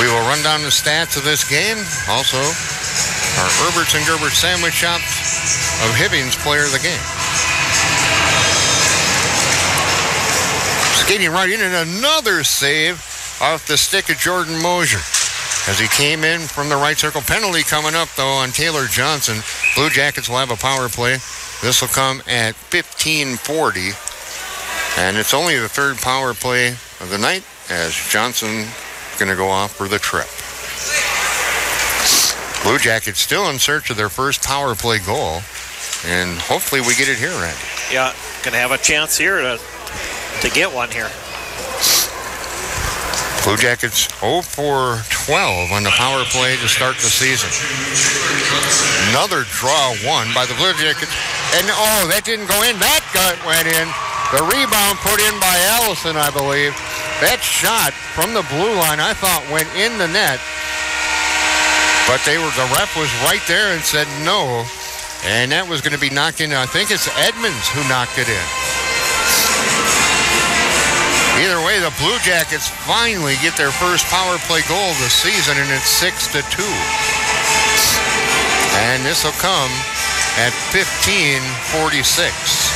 we will run down the stats of this game. Also, our Herberts and Gerbert Sandwich Shop of Hibbing's player of the game. Skating right in, and another save off the stick of Jordan Mosier. as he came in from the right circle. Penalty coming up, though, on Taylor Johnson. Blue Jackets will have a power play. This will come at 15:40. And it's only the third power play of the night as Johnson is going to go off for the trip. Blue Jackets still in search of their first power play goal. And hopefully we get it here, Randy. Yeah, going to have a chance here to get one here. Blue Jackets 0 for 12 on the power play to start the season. Another draw won by the Blue Jackets. And, that didn't go in. That went in. The rebound put in by Allison, I believe. That shot from the blue line, I thought, went in the net. But the ref was right there and said no. And that was going to be knocked in. I think it's Edmonds who knocked it in. Either way, the Blue Jackets finally get their first power play goal of the season, and it's 6-2. And this will come at 15:46.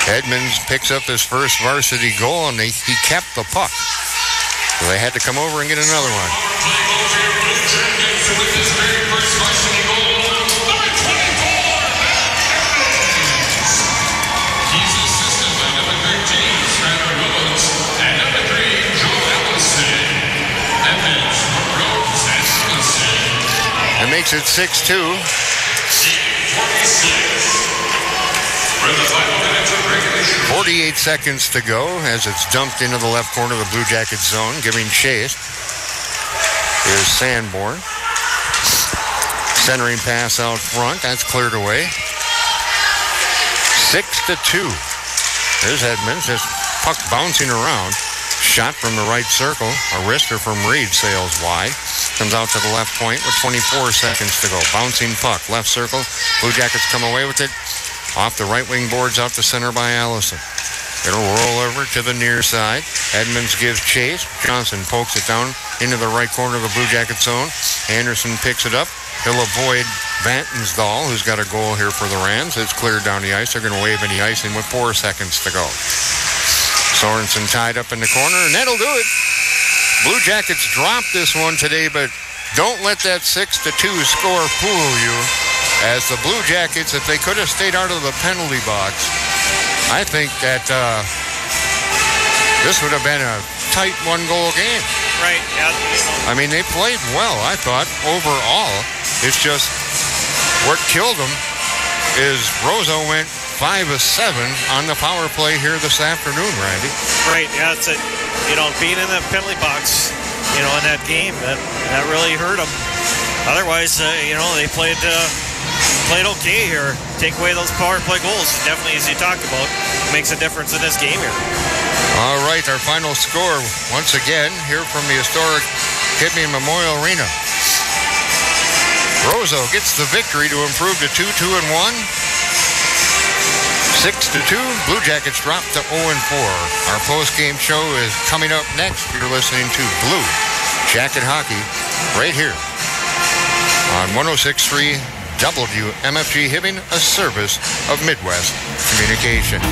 Edmonds picks up his first varsity goal, and he kept the puck. So they had to come over and get another one. He's assisted by number 13, Skylar Williams, and number 3, Joe Allison. Edmonds, Rose, and Allison. It makes it 6-2. 48 seconds to go as it's dumped into the left corner of the Blue Jackets zone, giving chase. Here's Sanborn. Centering pass out front. That's cleared away. 6-2. There's Edmonds. This puck bouncing around. Shot from the right circle. A wrister from Reed sails wide. Comes out to the left point with 24 seconds to go. Bouncing puck. Left circle. Blue Jackets come away with it. Off the right wing boards out to center by Allison. It'll roll over to the near side. Edmonds gives chase. Johnson pokes it down into the right corner of the Blue Jacket zone. Anderson picks it up. He'll avoid Vantensdahl, who's got a goal here for the Rams. It's cleared down the ice. They're going to wave any icing with 4 seconds to go. Sorensen tied up in the corner, and that'll do it. Blue Jackets dropped this one today, but don't let that 6-2 score fool you. As the Blue Jackets, if they could have stayed out of the penalty box, I think that this would have been a tight one-goal game. Right, yeah. I mean, they played well, I thought, overall. It's just what killed them is Roseau went 5 of 7 on the power play here this afternoon, Randy. Right, yeah, it's being in the penalty box, in that game, that really hurt them. Otherwise, they played okay here. Take away those power play goals, definitely, as you talked about, makes a difference in this game here. All right, our final score, once again, here from the historic Hibbing Memorial Arena. Roseau gets the victory to improve to 2-2-1. 6-2. Blue Jackets drop to 0-4. Our post-game show is coming up next. You're listening to Blue Jacket Hockey right here on 106.3 WMFG Hibbing, a service of Midwest Communications.